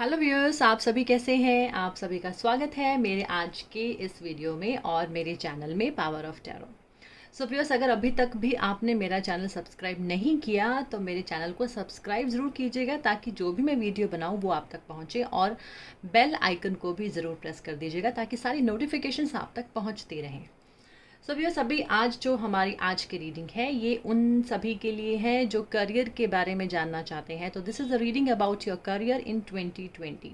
Hello viewers, आप सभी कैसे हैं। आप सभी का स्वागत है मेरे आज के इस वीडियो में और मेरे चैनल में power of tarot. So viewers, अगर अभी तक भी आपने मेरा चैनल सब्सक्राइब नहीं किया तो मेरे चैनल को सब्सक्राइब ज़रूर कीजिएगा ताकि जो भी मैं वीडियो बनाऊं वो आप तक पहुंचे, और बेल आइकन को भी ज़रूर प्रेस कर दीजिएगा ताकि सारी नोटिफिकेशंस आप तक पहुंचती रहें। सो व्यूअर्स, अभी आज जो हमारी आज की रीडिंग है ये उन सभी के लिए है जो करियर के बारे में जानना चाहते हैं। तो this is a reading about your career in 2020।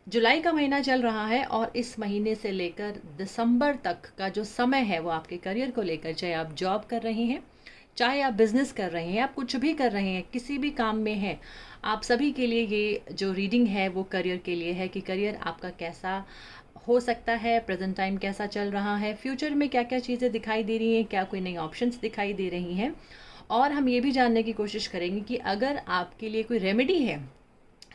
जुलाई का महीना चल रहा है और इस महीने से लेकर दिसंबर तक का जो समय है वो आपके करियर को लेकर, चाहे आप जॉब कर रहे हैं, चाहे आप बिजनेस कर रहे हैं, आप कुछ भी कर रहे हैं, किसी भी काम में हैं, आप सभी के लिए ये जो रीडिंग है वो करियर के लिए है कि करियर आपका कैसा हो सकता है, प्रेजेंट टाइम कैसा चल रहा है, फ्यूचर में क्या क्या चीज़ें दिखाई दे रही हैं, क्या कोई नई ऑप्शंस दिखाई दे रही हैं। और हम ये भी जानने की कोशिश करेंगे कि अगर आपके लिए कोई रेमेडी है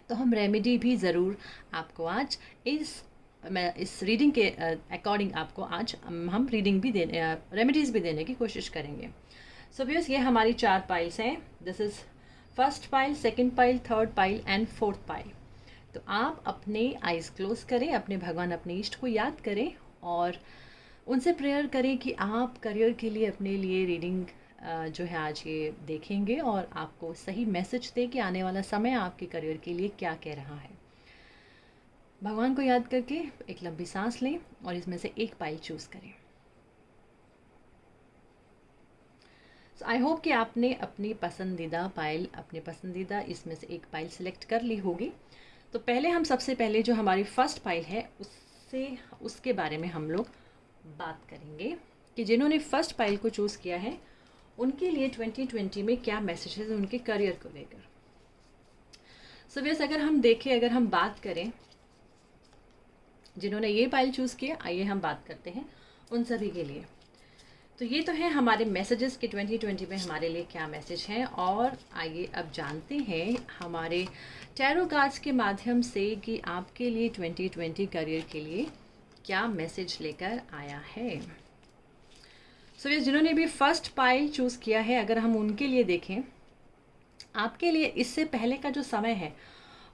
तो हम रेमेडी भी ज़रूर आपको आज इस रीडिंग के अकॉर्डिंग आपको आज हम रीडिंग भी देने, रेमेडीज़ भी देने की कोशिश करेंगे। सो व्यूअर्स, ये हमारी 4 पाइल्स हैं। This is first pile, second pile, third pile and fourth pile. तो आप अपने आइज़ क्लोज करें, अपने भगवान, अपने इष्ट को याद करें और उनसे प्रेयर करें कि आप करियर के लिए अपने लिए रीडिंग जो है आज ये देखेंगे और आपको सही मैसेज दे कि आने वाला समय आपके करियर के लिए क्या कह रहा है। भगवान को याद करके एक लंबी सांस लें और इसमें से एक पाइल चूज़ करें। सो आई होप कि आपने अपनी पसंदीदा पाइल, अपने पसंदीदा इसमें से एक पाइल सिलेक्ट कर ली होगी। तो पहले हम सबसे पहले जो हमारी फर्स्ट पाइल है उसके बारे में हम लोग बात करेंगे कि जिन्होंने फर्स्ट पाइल को चूज़ किया है उनके लिए 2020 में क्या मैसेजेस हैं उनके करियर को लेकर। सो वैसे अगर हम देखें, अगर हम बात करें जिन्होंने ये पाइल चूज़ किया, आइए हम बात करते हैं उन सभी के लिए। तो ये तो है हमारे मैसेजेस कि 2020 में हमारे लिए क्या मैसेज हैं, और आइए अब जानते हैं हमारे टैरो कार्ड्स के माध्यम से कि आपके लिए 2020 करियर के लिए क्या मैसेज लेकर आया है। सो ये जिन्होंने भी फर्स्ट पाइल चूज़ किया है, अगर हम उनके लिए देखें, आपके लिए इससे पहले का जो समय है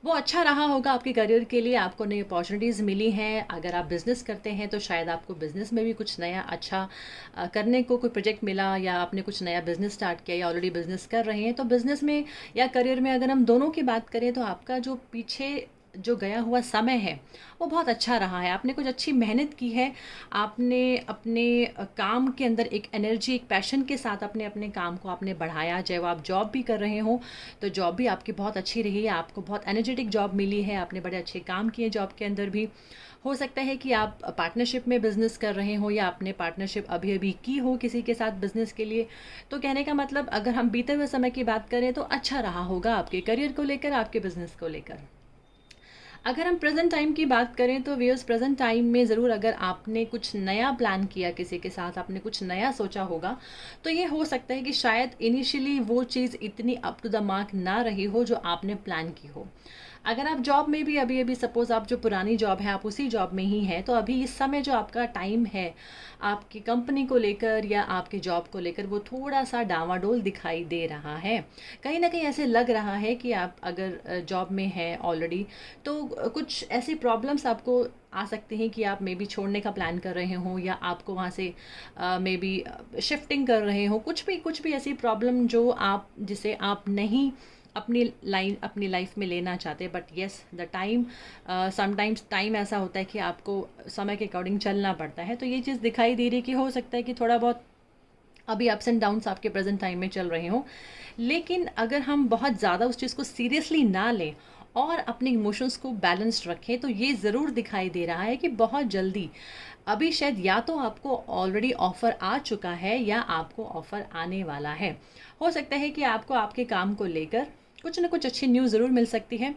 वो अच्छा रहा होगा आपके करियर के लिए। आपको नई अपॉर्चुनिटीज़ मिली हैं। अगर आप बिज़नेस करते हैं तो शायद आपको बिज़नेस में भी कुछ नया अच्छा करने को कोई प्रोजेक्ट मिला, या आपने कुछ नया बिज़नेस स्टार्ट किया, या ऑलरेडी बिज़नेस कर रहे हैं। तो बिज़नेस में या करियर में अगर हम दोनों की बात करें तो आपका जो पीछे जो गया हुआ समय है वो बहुत अच्छा रहा है। आपने कुछ अच्छी मेहनत की है, आपने अपने काम के अंदर एक एनर्जी, एक पैशन के साथ अपने अपने काम को आपने बढ़ाया। चाहे वो आप जॉब भी कर रहे हो तो जॉब भी आपकी बहुत अच्छी रही है, आपको बहुत एनर्जेटिक जॉब मिली है, आपने बड़े अच्छे काम किए जॉब के अंदर भी। हो सकता है कि आप पार्टनरशिप में बिज़नेस कर रहे हो या आपने पार्टनरशिप अभी अभी की हो किसी के साथ बिज़नेस के लिए। तो कहने का मतलब, अगर हम बीते हुए समय की बात करें तो अच्छा रहा होगा आपके करियर को लेकर, आपके बिज़नेस को लेकर। अगर हम प्रेजेंट टाइम की बात करें तो व्यूअर्स, प्रेजेंट टाइम में ज़रूर अगर आपने कुछ नया प्लान किया किसी के साथ, आपने कुछ नया सोचा होगा, तो ये हो सकता है कि शायद इनिशियली वो चीज़ इतनी अप टू द मार्क ना रही हो जो आपने प्लान की हो। अगर आप जॉब में भी अभी अभी सपोज़ आप जो पुरानी जॉब है आप उसी जॉब में ही हैं, तो अभी इस समय जो आपका टाइम है आपकी कंपनी को लेकर या आपके जॉब को लेकर वो थोड़ा सा डावाडोल दिखाई दे रहा है। कहीं ना कहीं ऐसे लग रहा है कि आप अगर जॉब में हैं ऑलरेडी तो कुछ ऐसी प्रॉब्लम्स आपको आ सकती हैं कि आप मे बी छोड़ने का प्लान कर रहे हों, या आपको वहाँ से मे बी शिफ्टिंग कर रहे हो, कुछ भी ऐसी प्रॉब्लम जो आप जिसे आप नहीं अपनी लाइफ में लेना चाहते। But yes, the time, sometimes time ऐसा होता है कि आपको समय के अकॉर्डिंग चलना पड़ता है। तो ये चीज़ दिखाई दे रही है कि हो सकता है कि थोड़ा बहुत अभी अप्स एंड डाउन्स आपके प्रेजेंट टाइम में चल रहे हों, लेकिन अगर हम बहुत ज़्यादा उस चीज़ को सीरियसली ना लें और अपने इमोशंस को बैलेंस्ड रखें तो ये ज़रूर दिखाई दे रहा है कि बहुत जल्दी अभी शायद या तो आपको ऑलरेडी ऑफ़र आ चुका है या आपको ऑफ़र आने वाला है। हो सकता है कि आपको आपके काम को लेकर कुछ ना कुछ अच्छी न्यूज़ ज़रूर मिल सकती है।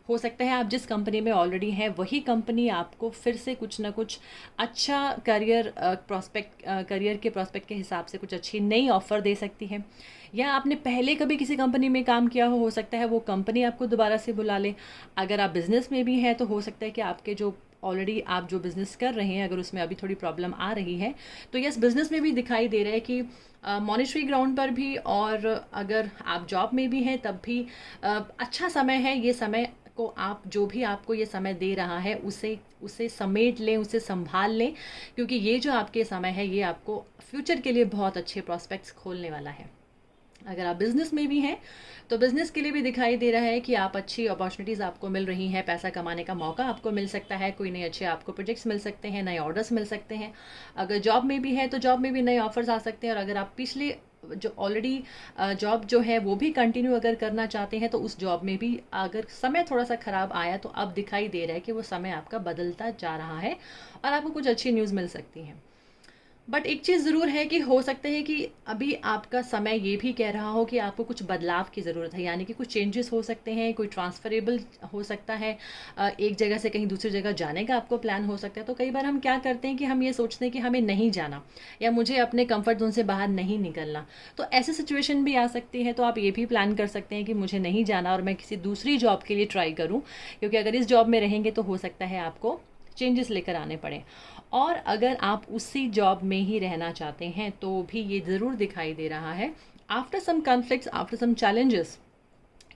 हो सकता है आप जिस कंपनी में ऑलरेडी हैं वही कंपनी आपको फिर से कुछ ना कुछ अच्छा करियर के प्रॉस्पेक्ट के हिसाब से कुछ अच्छी नई ऑफ़र दे सकती है। या आपने पहले कभी किसी कंपनी में काम किया हो सकता है वो कंपनी आपको दोबारा से बुला ले। अगर आप बिज़नेस में भी हैं तो हो सकता है कि आपके जो ऑलरेडी आप जो बिज़नेस कर रहे हैं अगर उसमें अभी थोड़ी प्रॉब्लम आ रही है तो यस, बिज़नेस में भी दिखाई दे रहा है कि मॉनेटरी ग्राउंड पर भी, और अगर आप जॉब में भी हैं तब भी अच्छा समय है। ये समय को आप जो भी आपको ये समय दे रहा है उसे उसे समेट लें, उसे संभाल लें, क्योंकि ये जो आपके समय है ये आपको फ्यूचर के लिए बहुत अच्छे प्रॉस्पेक्ट्स खोलने वाला है। अगर आप बिज़नेस में भी हैं तो बिज़नेस के लिए भी दिखाई दे रहा है कि आप अच्छी अपॉर्चुनिटीज़ आपको मिल रही हैं, पैसा कमाने का मौका आपको मिल सकता है, कोई नए अच्छे आपको प्रोजेक्ट्स मिल सकते हैं, नए ऑर्डर्स मिल सकते हैं। अगर जॉब में भी है तो जॉब में भी नए ऑफर्स आ सकते हैं। और अगर आप पिछले जो ऑलरेडी जॉब जो है वो भी कंटिन्यू अगर करना चाहते हैं तो उस जॉब में भी अगर समय थोड़ा सा ख़राब आया तो अब दिखाई दे रहा है कि वो समय आपका बदलता जा रहा है और आपको कुछ अच्छी न्यूज़ मिल सकती है। बट एक चीज़ ज़रूर है कि हो सकता है कि अभी आपका समय ये भी कह रहा हो कि आपको कुछ बदलाव की ज़रूरत है, यानी कि कुछ चेंजेस हो सकते हैं, कोई ट्रांसफरेबल हो सकता है, एक जगह से कहीं दूसरी जगह जाने का आपको प्लान हो सकता है। तो कई बार हम क्या करते हैं कि हम ये सोचते हैं कि हमें नहीं जाना या मुझे अपने कंफर्ट जोन से बाहर नहीं निकलना, तो ऐसी सिचुएशन भी आ सकती है। तो आप ये भी प्लान कर सकते हैं कि मुझे नहीं जाना और मैं किसी दूसरी जॉब के लिए ट्राई करूँ, क्योंकि अगर इस जॉब में रहेंगे तो हो सकता है आपको चेंजेस लेकर आने पड़े। और अगर आप उसी जॉब में ही रहना चाहते हैं तो भी ये ज़रूर दिखाई दे रहा है after some conflicts, after some challenges,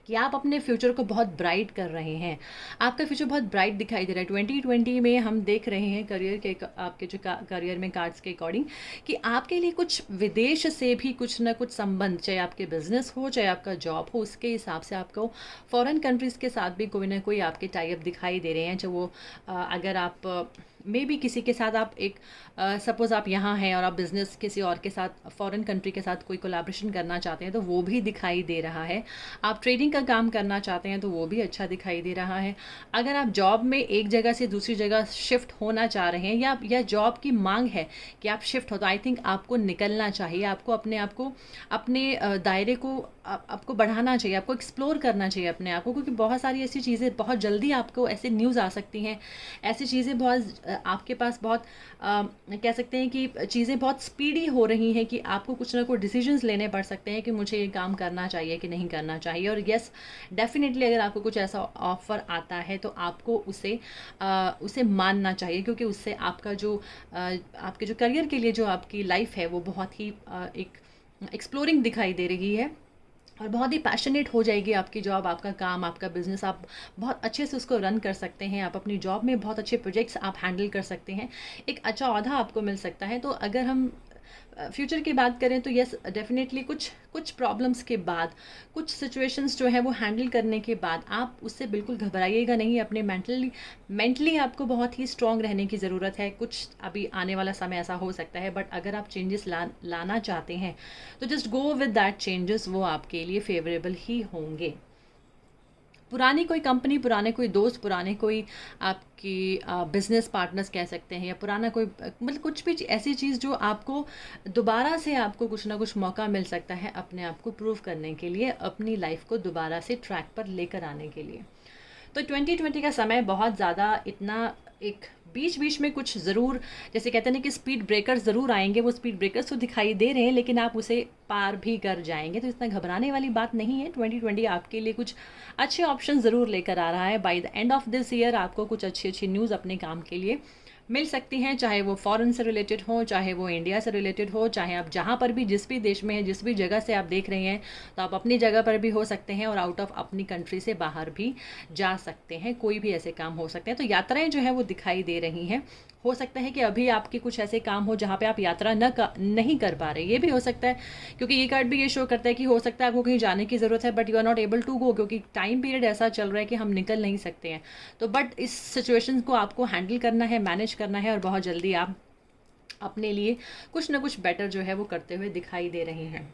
कि आप अपने फ्यूचर को बहुत ब्राइट कर रहे हैं। आपका फ्यूचर बहुत ब्राइट दिखाई दे रहा है। 2020 में हम देख रहे हैं करियर के आपके जो करियर में कार्ड्स के अकॉर्डिंग कि आपके लिए कुछ विदेश से भी कुछ ना कुछ संबंध, चाहे आपके बिजनेस हो चाहे आपका जॉब हो, उसके हिसाब से आपको फॉरेन कंट्रीज़ के साथ भी कोई ना कोई आपके टाई अप दिखाई दे रहे हैं। चाहे वो अगर आप मे बी किसी के साथ आप एक सपोज़ आप यहाँ हैं और आप बिज़नेस किसी और के साथ फॉरेन कंट्री के साथ कोई कोलैबोरेशन करना चाहते हैं तो वो भी दिखाई दे रहा है। आप ट्रेडिंग का काम करना चाहते हैं तो वो भी अच्छा दिखाई दे रहा है। अगर आप जॉब में एक जगह से दूसरी जगह शिफ्ट होना चाह रहे हैं या जॉब की मांग है कि आप शिफ्ट हो, तो आई थिंक आपको निकलना चाहिए, आपको अपने आप को अपने दायरे को आपको बढ़ाना चाहिए, आपको एक्सप्लोर करना चाहिए अपने आप को, क्योंकि बहुत सारी ऐसी चीज़ें बहुत जल्दी आपको ऐसे न्यूज़ आ सकती हैं, ऐसी चीज़ें बहुत आपके पास बहुत कह सकते हैं कि चीज़ें बहुत स्पीडी हो रही हैं कि आपको कुछ ना कुछ डिसीजंस लेने पड़ सकते हैं कि मुझे ये काम करना चाहिए कि नहीं करना चाहिए। और यस, डेफिनेटली अगर आपको कुछ ऐसा ऑफ़र आता है तो आपको उसे मानना चाहिए, क्योंकि उससे आपका जो आपके जो करियर के लिए जो आपकी लाइफ है वो बहुत ही एक एक्सप्लोरिंग दिखाई दे रही है और बहुत ही पैशनेट हो जाएगी आपकी जॉब, आपका काम, आपका बिज़नेस। आप बहुत अच्छे से उसको रन कर सकते हैं। आप अपनी जॉब में बहुत अच्छे प्रोजेक्ट्स आप हैंडल कर सकते हैं। एक अच्छा ओहदा आपको मिल सकता है। तो अगर हम फ्यूचर की बात करें तो यस, डेफिनेटली कुछ प्रॉब्लम्स के बाद, कुछ सिचुएशंस जो है वो हैंडल करने के बाद आप उससे बिल्कुल घबराइएगा नहीं। अपने मेंटली आपको बहुत ही स्ट्रांग रहने की ज़रूरत है। कुछ अभी आने वाला समय ऐसा हो सकता है, बट अगर आप चेंजेस लाना चाहते हैं तो just go with that changes, वो आपके लिए फेवरेबल ही होंगे। पुरानी कोई कंपनी, पुराने कोई दोस्त, पुराने कोई आपकी बिज़नेस पार्टनर्स कह सकते हैं, या पुराना कोई मतलब कुछ भी ऐसी चीज़ जो आपको दोबारा से आपको कुछ ना कुछ मौका मिल सकता है अपने आप को प्रूव करने के लिए, अपनी लाइफ को दोबारा से ट्रैक पर लेकर आने के लिए। तो 2020 का समय बहुत ज़्यादा इतना एक बीच बीच में कुछ ज़रूर, जैसे कहते हैं ना कि स्पीड ब्रेकर्स ज़रूर आएंगे, वो स्पीड ब्रेकर्स तो दिखाई दे रहे हैं लेकिन आप उसे पार भी कर जाएंगे, तो इतना घबराने वाली बात नहीं है। 2020 आपके लिए कुछ अच्छे ऑप्शन ज़रूर लेकर आ रहा है। By the end of this year आपको कुछ अच्छी अच्छी न्यूज़ अपने काम के लिए मिल सकती हैं, चाहे वो फॉरेन से रिलेटेड हो, चाहे वो इंडिया से रिलेटेड हो, चाहे आप जहाँ पर भी जिस भी देश में हैं, जिस भी जगह से आप देख रहे हैं, तो आप अपनी जगह पर भी हो सकते हैं और आउट ऑफ अपनी कंट्री से बाहर भी जा सकते हैं। कोई भी ऐसे काम हो सकते हैं। तो यात्राएं जो है वो दिखाई दे रही हैं। हो सकता है कि अभी आपके कुछ ऐसे काम हो जहाँ पे आप यात्रा नहीं कर पा रहे, ये भी हो सकता है, क्योंकि ये कार्ड भी ये शो करता है कि हो सकता है आपको कहीं जाने की ज़रूरत है but you are not able to go, क्योंकि टाइम पीरियड ऐसा चल रहा है कि हम निकल नहीं सकते हैं। तो बट इस सिचुएशन को आपको हैंडल करना है, मैनेज करना है और बहुत जल्दी आप अपने लिए कुछ ना कुछ बेटर जो है वो करते हुए दिखाई दे रहे हैं।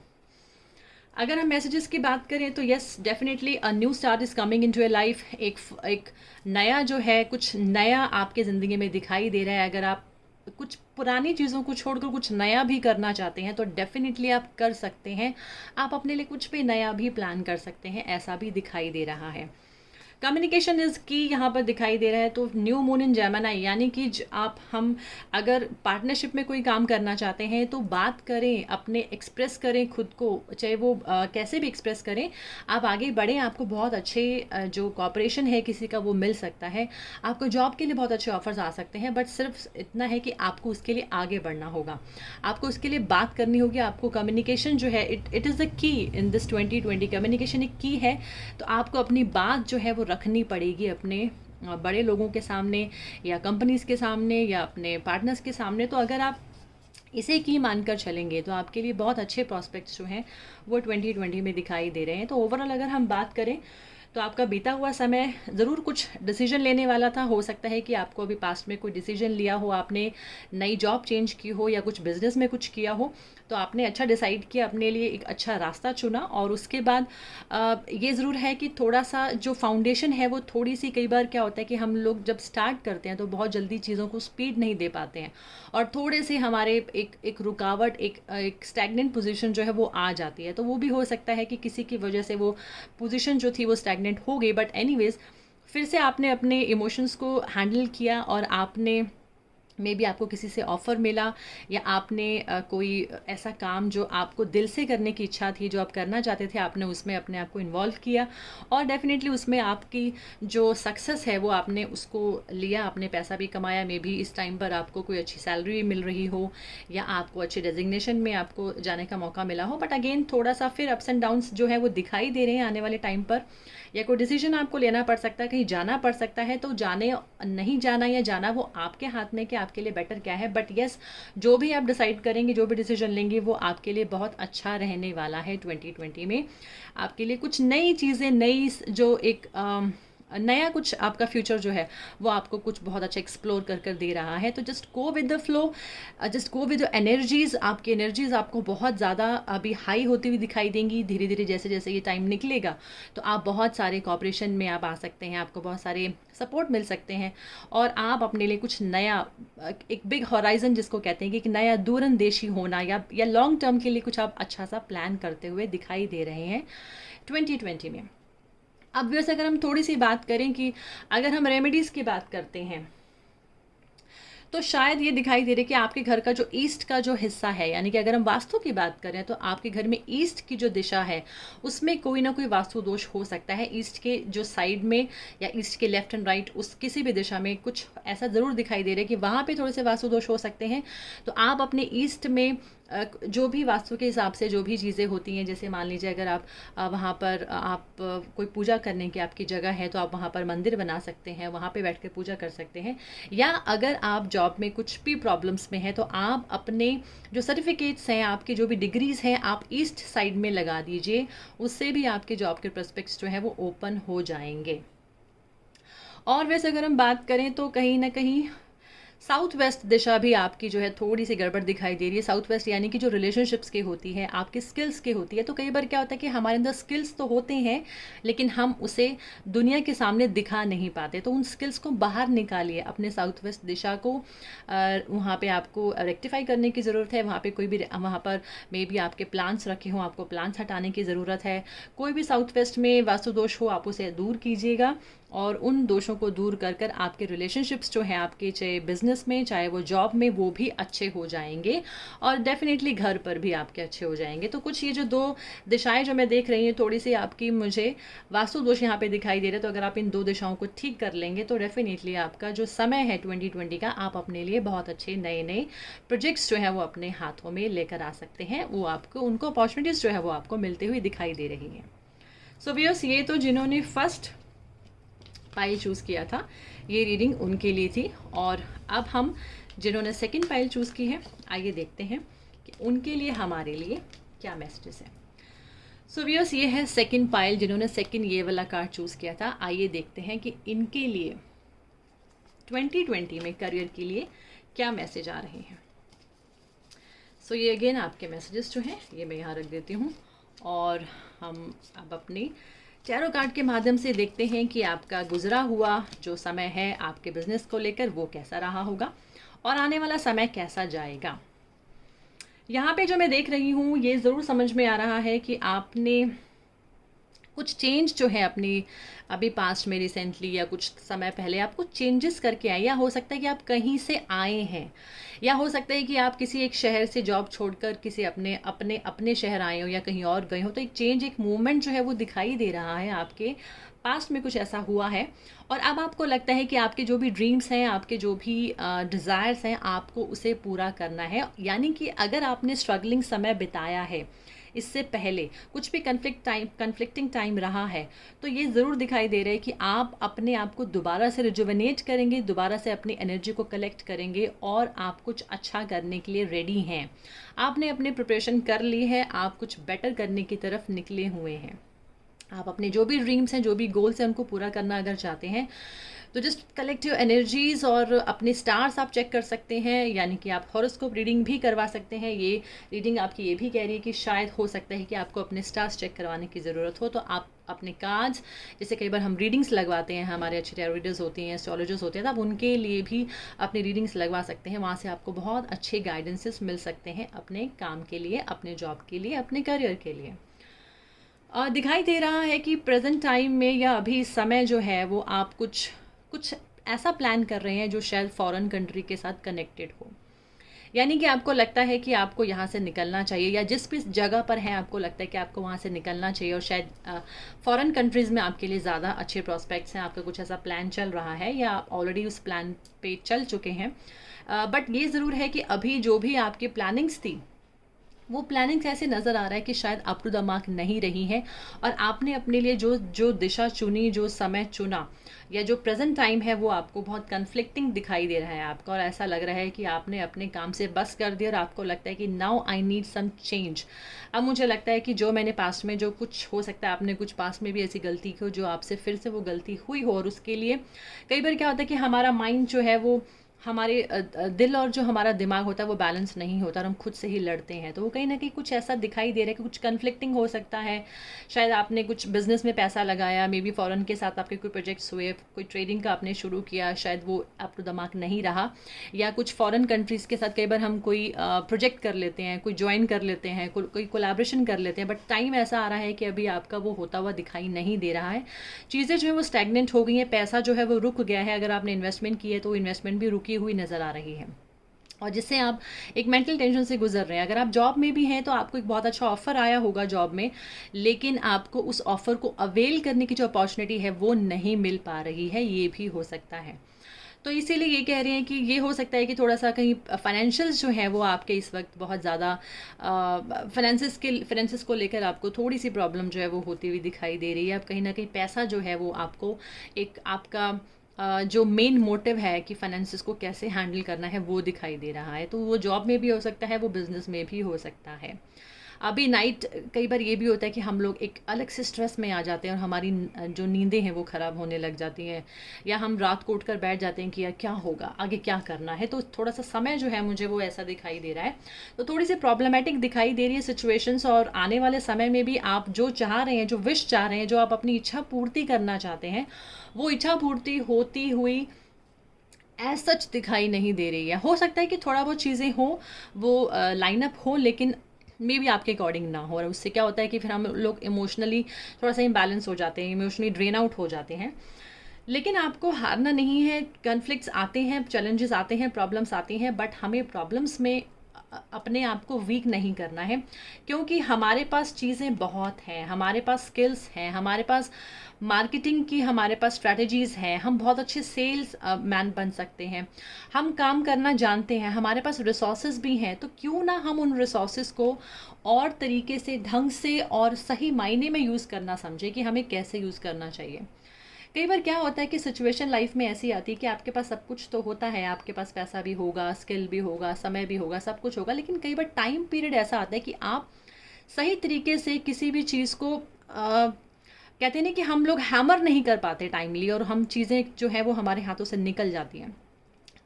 अगर हम मैसेजेस की बात करें तो yes, definitely a new start is coming into a life. एक नया जो है, कुछ नया आपके ज़िंदगी में दिखाई दे रहा है। अगर आप कुछ पुरानी चीज़ों को छोड़कर कुछ नया भी करना चाहते हैं तो डेफिनेटली आप कर सकते हैं। आप अपने लिए कुछ भी नया भी प्लान कर सकते हैं, ऐसा भी दिखाई दे रहा है। कम्युनिकेशन इज़ की यहाँ पर दिखाई दे रहा है। तो न्यू मून इन जेमिनी, यानी कि हम अगर पार्टनरशिप में कोई काम करना चाहते हैं तो बात करें, अपने एक्सप्रेस करें खुद को, चाहे वो कैसे भी एक्सप्रेस करें, आप आगे बढ़ें। आपको बहुत अच्छे जो कॉपरेशन है किसी का वो मिल सकता है। आपको जॉब के लिए बहुत अच्छे ऑफर्स आ सकते हैं, बट सिर्फ इतना है कि आपको उसके लिए आगे बढ़ना होगा, आपको उसके लिए बात करनी होगी। आपको कम्युनिकेशन जो है it is the key in this 2020। Communication एक की है, तो आपको अपनी बात जो है वो रखनी पड़ेगी अपने बड़े लोगों के सामने या कंपनीज़ के सामने या अपने पार्टनर्स के सामने। तो अगर आप इसे की मानकर चलेंगे तो आपके लिए बहुत अच्छे प्रॉस्पेक्ट्स जो हैं वो 2020 में दिखाई दे रहे हैं। तो ओवरऑल अगर हम बात करें तो आपका बीता हुआ समय ज़रूर कुछ डिसीजन लेने वाला था। हो सकता है कि आपको अभी पास्ट में कोई डिसीजन लिया हो, आपने नई जॉब चेंज की हो या कुछ बिज़नेस में कुछ किया हो, तो आपने अच्छा डिसाइड किया, अपने लिए एक अच्छा रास्ता चुना। और उसके बाद ये ज़रूर है कि थोड़ा सा जो फाउंडेशन है वो थोड़ी सी, कई बार क्या होता है कि हम लोग जब स्टार्ट करते हैं तो बहुत जल्दी चीज़ों को स्पीड नहीं दे पाते हैं और थोड़े से हमारे एक रुकावट, एक स्टैग्नेंट पोजीशन जो है वो आ जाती है। तो वो भी हो सकता है कि किसी की वजह से वो पोजीशन जो थी वो स्टैग्नेंट हो गई। बट एनीवेज, फिर से आपने अपने इमोशंस को हैंडल किया और आपने मे बी आपको किसी से ऑफ़र मिला या आपने कोई ऐसा काम जो आपको दिल से करने की इच्छा थी, जो आप करना चाहते थे, आपने उसमें अपने आप को इन्वॉल्व किया और डेफिनेटली उसमें आपकी जो सक्सेस है वो आपने उसको लिया, आपने पैसा भी कमाया। मे बी इस टाइम पर आपको कोई अच्छी सैलरी मिल रही हो या आपको अच्छे डेजिग्नेशन में आपको जाने का मौका मिला हो। बट अगेन थोड़ा सा फिर अप्स एंड डाउन्स जो है वो दिखाई दे रहे हैं आने वाले टाइम पर, या कोई डिसीजन आपको लेना पड़ सकता है, कहीं जाना पड़ सकता है। तो जाने नहीं जाना या जाना वो आपके हाथ में कि आपके लिए बेटर क्या है। बट यस, जो भी आप डिसाइड करेंगे, जो भी डिसीजन लेंगे वो आपके लिए बहुत अच्छा रहने वाला है। 2020 में आपके लिए कुछ नई चीज़ें, नई जो एक नया कुछ आपका फ्यूचर जो है वो आपको कुछ बहुत अच्छा एक्सप्लोर कर दे रहा है। तो just go with the flow, just go with the energies. आपकी एनर्जीज़ आपको बहुत ज़्यादा अभी हाई होती हुई दिखाई देंगी। धीरे धीरे जैसे जैसे ये टाइम निकलेगा तो आप बहुत सारे कॉपरेशन में आप आ सकते हैं, आपको बहुत सारे सपोर्ट मिल सकते हैं और आप अपने लिए कुछ नया, एक बिग हॉराइजन जिसको कहते हैं कि एक नया दूरंदेशी होना या लॉन्ग टर्म के लिए कुछ आप अच्छा सा प्लान करते हुए दिखाई दे रहे हैं 2020 में। अब वैसे अगर हम थोड़ी सी बात करें कि अगर हम रेमेडीज़ की बात करते हैं तो शायद ये दिखाई दे रही है कि आपके घर का जो ईस्ट का जो हिस्सा है, यानी कि अगर हम वास्तु की बात करें तो आपके घर में ईस्ट की जो दिशा है उसमें कोई ना कोई वास्तु दोष हो सकता है। ईस्ट के जो साइड में या ईस्ट के लेफ्ट एंड राइट, उस किसी भी दिशा में कुछ ऐसा ज़रूर दिखाई दे रहा है कि वहाँ पे थोड़े से वास्तु दोष हो सकते हैं। तो आप अपने ईस्ट में जो भी वास्तु के हिसाब से जो भी चीज़ें होती हैं, जैसे मान लीजिए अगर आप वहाँ पर आप कोई पूजा करने की आपकी जगह है तो आप वहाँ पर मंदिर बना सकते हैं, वहाँ पे बैठ कर पूजा कर सकते हैं। या अगर आप जॉब में कुछ भी प्रॉब्लम्स में हैं तो आप अपने जो सर्टिफिकेट्स हैं, आपकी जो भी डिग्रीज़ हैं, आप ईस्ट साइड में लगा दीजिए। उससे भी आपके जॉब के प्रोस्पेक्ट्स जो है वो ओपन हो जाएंगे। और वैसे अगर हम बात करें तो कहीं ना कहीं साउथ वेस्ट दिशा भी आपकी जो है थोड़ी सी गड़बड़ दिखाई दे रही है। साउथ वेस्ट यानी कि जो रिलेशनशिप्स की होती है, आपकी स्किल्स की होती है। तो कई बार क्या होता है कि हमारे अंदर स्किल्स तो होते हैं लेकिन हम उसे दुनिया के सामने दिखा नहीं पाते। तो उन स्किल्स को बाहर निकालिए, अपने साउथ वेस्ट दिशा को वहाँ पे आपको रेक्टिफाई करने की ज़रूरत है। वहाँ पे कोई भी, वहाँ पर मे बी आपके प्लान्स रखे हों, आपको प्लान्स हटाने की ज़रूरत है। कोई भी साउथ वेस्ट में वास्तु दोष हो आप उसे दूर कीजिएगा और उन दोषों को दूर कर कर आपके रिलेशनशिप्स जो हैं आपके, चाहे बिजनेस में चाहे वो जॉब में, वो भी अच्छे हो जाएंगे और डेफिनेटली घर पर भी आपके अच्छे हो जाएंगे। तो कुछ ये जो दो दिशाएं जो मैं देख रही हूँ, थोड़ी सी आपकी मुझे वास्तु दोष यहाँ पे दिखाई दे रहे हैं। तो अगर आप इन दो दिशाओं को ठीक कर लेंगे तो डेफिनेटली आपका जो समय है 2020 का, आप अपने लिए बहुत अच्छे नए नए प्रोजेक्ट्स जो है वो अपने हाथों में लेकर आ सकते हैं। वो आपको, उनको अपॉर्चुनिटीज़ जो है वो आपको मिलते हुए दिखाई दे रही हैं। सो व्यूअर्स, ये तो जिन्होंने फर्स्ट पाइल चूज़ किया था ये रीडिंग उनके लिए थी। और अब हम जिन्होंने सेकंड पाइल चूज़ की है, आइए देखते हैं कि उनके लिए हमारे लिए क्या मैसेजेस है। सो व्यूअर्स, ये है सेकंड पाइल जिन्होंने सेकंड ये वाला कार्ड चूज़ किया था। आइए देखते हैं कि इनके लिए 2020 में करियर के लिए क्या मैसेज आ रहे हैं। सो ये अगेन आपके मैसेजेस जो हैं ये मैं यहाँ रख देती हूँ और हम अब अपनी टैरो कार्ड के माध्यम से देखते हैं कि आपका गुजरा हुआ जो समय है आपके बिजनेस को लेकर वो कैसा रहा होगा और आने वाला समय कैसा जाएगा। यहाँ पे जो मैं देख रही हूँ ये ज़रूर समझ में आ रहा है कि आपने कुछ चेंज जो है अपनी अभी पास्ट में रिसेंटली या कुछ समय पहले आप कुछ चेंजेस करके आए, या हो सकता है कि आप कहीं से आए हैं, या हो सकता है कि आप किसी एक शहर से जॉब छोड़कर किसी अपने शहर आए हो या कहीं और गए हो। तो एक चेंज, एक मूवमेंट जो है वो दिखाई दे रहा है। आपके पास्ट में कुछ ऐसा हुआ है और अब आपको लगता है कि आपके जो भी ड्रीम्स हैं, आपके जो भी डिज़ायर्स हैं, आपको उसे पूरा करना है। यानी कि अगर आपने स्ट्रगलिंग समय बिताया है इससे पहले कुछ भी कन्फ्लिक्टिंग टाइम रहा है, तो ये ज़रूर दिखाई दे रहा है कि आप अपने आप को दोबारा से रिजुविनेट करेंगे, दोबारा से अपनी एनर्जी को कलेक्ट करेंगे और आप कुछ अच्छा करने के लिए रेडी हैं। आपने अपनी प्रिपरेशन कर ली है, आप कुछ बेटर करने की तरफ निकले हुए हैं। आप अपने जो भी ड्रीम्स हैं, जो भी गोल्स हैं, उनको पूरा करना अगर चाहते हैं तो जस्ट कलेक्ट योर एनर्जीज़ और अपने स्टार्स आप चेक कर सकते हैं, यानी कि आप हॉरोस्कोप रीडिंग भी करवा सकते हैं। ये रीडिंग आपकी ये भी कह रही है कि शायद हो सकता है कि आपको अपने स्टार्स चेक करवाने की ज़रूरत हो, तो आप अपने कार्ड्स, जैसे कई बार हम रीडिंग्स लगवाते हैं, हमारे अच्छे टैरो रीडर्स होती हैं, एस्ट्रोलॉजर्स होते हैं, तो आप उनके लिए भी अपनी रीडिंग्स लगवा सकते हैं। वहाँ से आपको बहुत अच्छे गाइडेंसेस मिल सकते हैं अपने काम के लिए, अपने जॉब के लिए, अपने करियर के लिए। दिखाई दे रहा है कि प्रेजेंट टाइम में या अभी समय जो है वो आप कुछ ऐसा प्लान कर रहे हैं जो शायद फॉरेन कंट्री के साथ कनेक्टेड हो, यानी कि आपको लगता है कि आपको यहाँ से निकलना चाहिए, या जिस भी जगह पर है आपको लगता है कि आपको वहाँ से निकलना चाहिए, और शायद फॉरेन कंट्रीज़ में आपके लिए ज़्यादा अच्छे प्रॉस्पेक्ट्स हैं। आपका कुछ ऐसा प्लान चल रहा है या आप ऑलरेडी उस प्लान पे चल चुके हैं, बट ये ज़रूर है कि अभी जो भी आपकी प्लानिंग्स थी वो प्लानिंग्स ऐसे नज़र आ रहा है कि शायद अप टू द मार्क नहीं रही हैं, और आपने अपने लिए जो दिशा चुनी, जो समय चुना, या जो प्रेजेंट टाइम है वो आपको बहुत कन्फ्लिक्टिंग दिखाई दे रहा है आपका, और ऐसा लग रहा है कि आपने अपने काम से बस कर दिया और आपको लगता है कि now I need some change. अब मुझे लगता है कि जो मैंने पास्ट में, जो कुछ हो सकता है आपने कुछ पास्ट में भी ऐसी गलती की हो जो आपसे फिर से वो गलती हुई हो, और उसके लिए कई बार क्या होता है कि हमारा माइंड जो है वो हमारे दिल और जो हमारा दिमाग होता है वो बैलेंस नहीं होता और हम खुद से ही लड़ते हैं, तो वो कहीं ना कहीं कुछ ऐसा दिखाई दे रहा है कि कुछ कन्फ्लिक्टिंग हो सकता है। शायद आपने कुछ बिजनेस में पैसा लगाया, मे बी फॉरेन के साथ आपके कोई प्रोजेक्ट्स हुए, कोई ट्रेडिंग का आपने शुरू किया, शायद वो अप टू द मार्क नहीं रहा, या कुछ फॉरेन कंट्रीज़ के साथ कई बार हम कोई प्रोजेक्ट कर लेते हैं, कोई ज्वाइन कर लेते हैं, कोई कोलैबोरेशन कर लेते हैं, बट टाइम ऐसा आ रहा है कि अभी आपका वो होता हुआ दिखाई नहीं दे रहा है। चीज़ें जो है वो स्टैगनेंट हो गई हैं, पैसा जो है वो रुक गया है। अगर आपने इन्वेस्टमेंट की है तो इन्वेस्टमेंट भी रुकी हुई नज़र आ रही है, और जिससे आप एक मेंटल टेंशन से गुजर रहे हैं। अगर आप जॉब में भी हैं तो आपको एक बहुत अच्छा ऑफर आया होगा जॉब में, लेकिन आपको उस ऑफर को अवेल करने की जो अपॉर्चुनिटी है वो नहीं मिल पा रही है, ये भी हो सकता है। तो इसीलिए ये कह रहे हैं कि ये हो सकता है कि थोड़ा सा कहीं फाइनेंशियल्स जो है वो आपके इस वक्त बहुत ज़्यादा फाइनेंसिस को लेकर आपको थोड़ी सी प्रॉब्लम जो है वो होती हुई दिखाई दे रही है। अब कहीं ना कहीं पैसा जो है वो आपको एक आपका जो मेन मोटिव है कि फाइनेंसिस को कैसे हैंडल करना है वो दिखाई दे रहा है, तो वो जॉब में भी हो सकता है, वो बिज़नेस में भी हो सकता है। अभी नाइट कई बार ये भी होता है कि हम लोग एक अलग से स्ट्रेस में आ जाते हैं और हमारी जो नींदें हैं वो ख़राब होने लग जाती हैं, या हम रात को उठकर बैठ जाते हैं कि यार क्या होगा, आगे क्या करना है। तो थोड़ा सा समय जो है मुझे वो ऐसा दिखाई दे रहा है, तो थोड़ी सी प्रॉब्लमेटिक दिखाई दे रही है सिचुएशंस। और आने वाले समय में भी आप जो चाह रहे हैं, जो विश चाह रहे हैं, जो आप अपनी इच्छा पूर्ति करना चाहते हैं, वो इच्छा पूर्ति होती हुई एज सच दिखाई नहीं दे रही है। हो सकता है कि थोड़ा बहुत चीज़ें हो, वो लाइन अप हो, लेकिन मे भी आपके अकॉर्डिंग ना हो, और उससे क्या होता है कि फिर हम लोग इमोशनली थोड़ा सा इम्बैलेंस हो जाते हैं, इमोशनली ड्रेन आउट हो जाते हैं। लेकिन आपको हारना नहीं है। कॉन्फ्लिक्ट्स आते हैं, चैलेंजेस आते हैं, प्रॉब्लम्स आती हैं, बट हमें प्रॉब्लम्स में अपने आप को वीक नहीं करना है, क्योंकि हमारे पास चीज़ें बहुत हैं, हमारे पास स्किल्स हैं, हमारे पास मार्केटिंग की हमारे पास स्ट्रैटेजीज़ हैं, हम बहुत अच्छे सेल्स मैन बन सकते हैं, हम काम करना जानते हैं, हमारे पास रिसोर्सेज भी हैं। तो क्यों ना हम उन रिसोर्सेज को और तरीके से, ढंग से और सही मायने में यूज़ करना समझें कि हमें कैसे यूज़ करना चाहिए। कई बार क्या होता है कि सिचुएशन लाइफ में ऐसी आती है कि आपके पास सब कुछ तो होता है, आपके पास पैसा भी होगा, स्किल भी होगा, समय भी होगा, सब कुछ होगा, लेकिन कई बार टाइम पीरियड ऐसा आता है कि आप सही तरीके से किसी भी चीज़ को कहते हैं ना कि हम लोग हैमर नहीं कर पाते टाइमली, और हम चीज़ें जो है वो हमारे हाथों से निकल जाती हैं।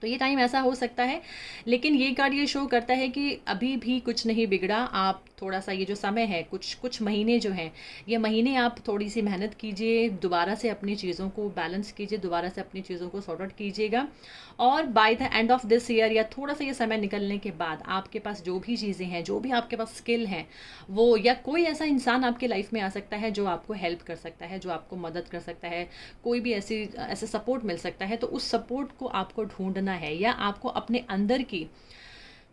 तो ये टाइम ऐसा हो सकता है, लेकिन ये कार्ड ये शो करता है कि अभी भी कुछ नहीं बिगड़ा। आप थोड़ा सा ये जो समय है, कुछ महीने जो हैं, ये महीने आप थोड़ी सी मेहनत कीजिए, दोबारा से अपनी चीज़ों को बैलेंस कीजिए, दोबारा से अपनी चीज़ों को सॉर्ट आउट कीजिएगा, और by the end of this year या थोड़ा सा ये समय निकलने के बाद आपके पास जो भी चीज़ें हैं, जो भी आपके पास स्किल हैं, वो, या कोई ऐसा इंसान आपके लाइफ में आ सकता है जो आपको हेल्प कर सकता है, जो आपको मदद कर सकता है, कोई भी ऐसे सपोर्ट मिल सकता है। तो उस सपोर्ट को आपको ढूंढना है, या आपको अपने अंदर की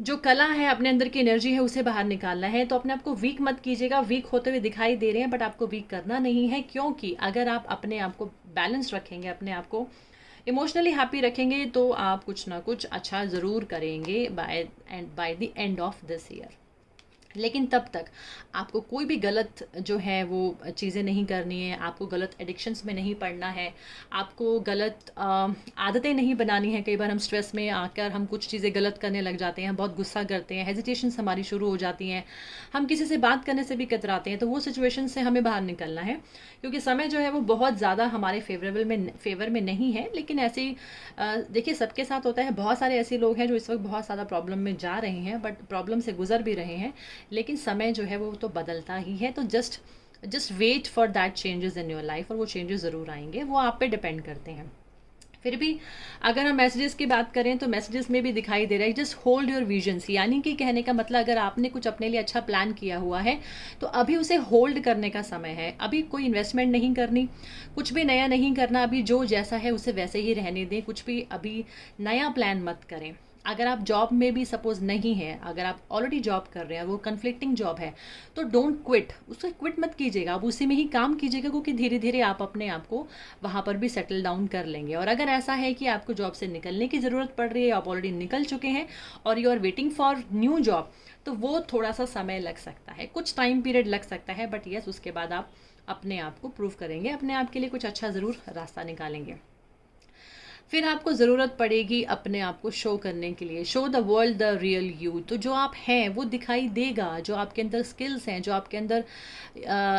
जो कला है, अपने अंदर की एनर्जी है, उसे बाहर निकालना है। तो अपने आप को वीक मत कीजिएगा। वीक होते हुए दिखाई दे रहे हैं, बट आपको वीक करना नहीं है, क्योंकि अगर आप अपने आप को बैलेंस रखेंगे, अपने आप को इमोशनली हैप्पी रखेंगे, तो आप कुछ ना कुछ अच्छा ज़रूर करेंगे by the end of this year. लेकिन तब तक आपको कोई भी गलत जो है वो चीज़ें नहीं करनी है, आपको गलत एडिक्शंस में नहीं पड़ना है, आपको गलत आदतें नहीं बनानी है। कई बार हम स्ट्रेस में आकर हम कुछ चीज़ें गलत करने लग जाते हैं, बहुत गुस्सा करते हैं, हेजिटेशंस हमारी शुरू हो जाती हैं, हम किसी से बात करने से भी कतराते हैं। तो वो सिचुएशन से हमें बाहर निकलना है, क्योंकि समय जो है वो बहुत ज़्यादा हमारे फेवर में नहीं है। लेकिन ऐसे ही देखिए सबके साथ होता है, बहुत सारे ऐसे लोग हैं जो इस वक्त बहुत ज़्यादा प्रॉब्लम में जा रहे हैं, बट प्रॉब्लम से गुजर भी रहे हैं। लेकिन समय जो है वो तो बदलता ही है। तो just wait for that changes in your life, और वो चेंजेस ज़रूर आएंगे, वो आप पे डिपेंड करते हैं। फिर भी अगर हम मैसेजेस की बात करें तो मैसेजेस में भी दिखाई दे रहा है जस्ट होल्ड योर विजन्स, यानी कि कहने का मतलब अगर आपने कुछ अपने लिए अच्छा प्लान किया हुआ है तो अभी उसे होल्ड करने का समय है। अभी कोई इन्वेस्टमेंट नहीं करनी, कुछ भी नया नहीं करना, अभी जो जैसा है उसे वैसे ही रहने दें, कुछ भी अभी नया प्लान मत करें। अगर आप जॉब में भी सपोज नहीं है, अगर आप ऑलरेडी जॉब कर रहे हैं, वो कन्फ्लिक्टिंग जॉब है, तो डोंट क्विट, उसको क्विट मत कीजिएगा, आप उसी में ही काम कीजिएगा, क्योंकि धीरे धीरे आप अपने आप को वहाँ पर भी सेटल डाउन कर लेंगे। और अगर ऐसा है कि आपको जॉब से निकलने की ज़रूरत पड़ रही है, आप ऑलरेडी निकल चुके हैं और you are waiting for new job, तो वो थोड़ा सा समय लग सकता है, कुछ टाइम पीरियड लग सकता है, बट यस उसके बाद आप अपने आप को प्रूव करेंगे, अपने आप के लिए कुछ अच्छा ज़रूर रास्ता निकालेंगे। फिर आपको ज़रूरत पड़ेगी अपने आप को शो करने के लिए, show the world the real you. तो जो आप हैं वो दिखाई देगा, जो आपके अंदर स्किल्स हैं, जो आपके अंदर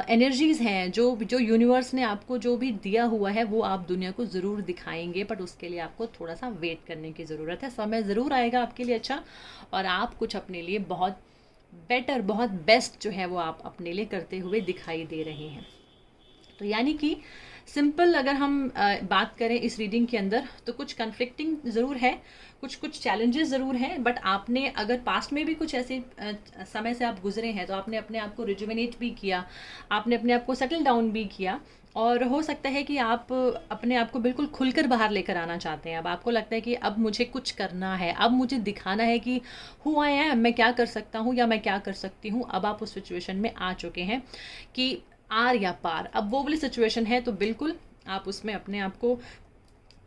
एनर्जीज़ हैं, जो जो यूनिवर्स ने आपको जो भी दिया हुआ है वो आप दुनिया को ज़रूर दिखाएंगे, बट उसके लिए आपको थोड़ा सा वेट करने की ज़रूरत है। समय ज़रूर आएगा आपके लिए अच्छा, और आप कुछ अपने लिए बहुत बेटर, बहुत बेस्ट जो है वो आप अपने लिए करते हुए दिखाई दे रहे हैं। तो यानी कि सिंपल अगर हम बात करें इस रीडिंग के अंदर, तो कुछ कन्फ्लिक्टिंग ज़रूर है, कुछ चैलेंजेस ज़रूर हैं, बट आपने अगर पास्ट में भी कुछ ऐसे समय से आप गुजरे हैं तो आपने अपने आप को रिजुविनेट भी किया, आपने अपने आप को सेटल डाउन भी किया, और हो सकता है कि आप अपने आप को बिल्कुल खुलकर बाहर लेकर आना चाहते हैं। अब आपको लगता है कि अब मुझे कुछ करना है, अब मुझे दिखाना है कि हु आई एम, मैं क्या कर सकता हूँ या मैं क्या कर सकती हूँ। अब आप उस सिचुएशन में आ चुके हैं कि आर या पार, अब वो वाली सिचुएशन है, तो बिल्कुल आप उसमें अपने आप को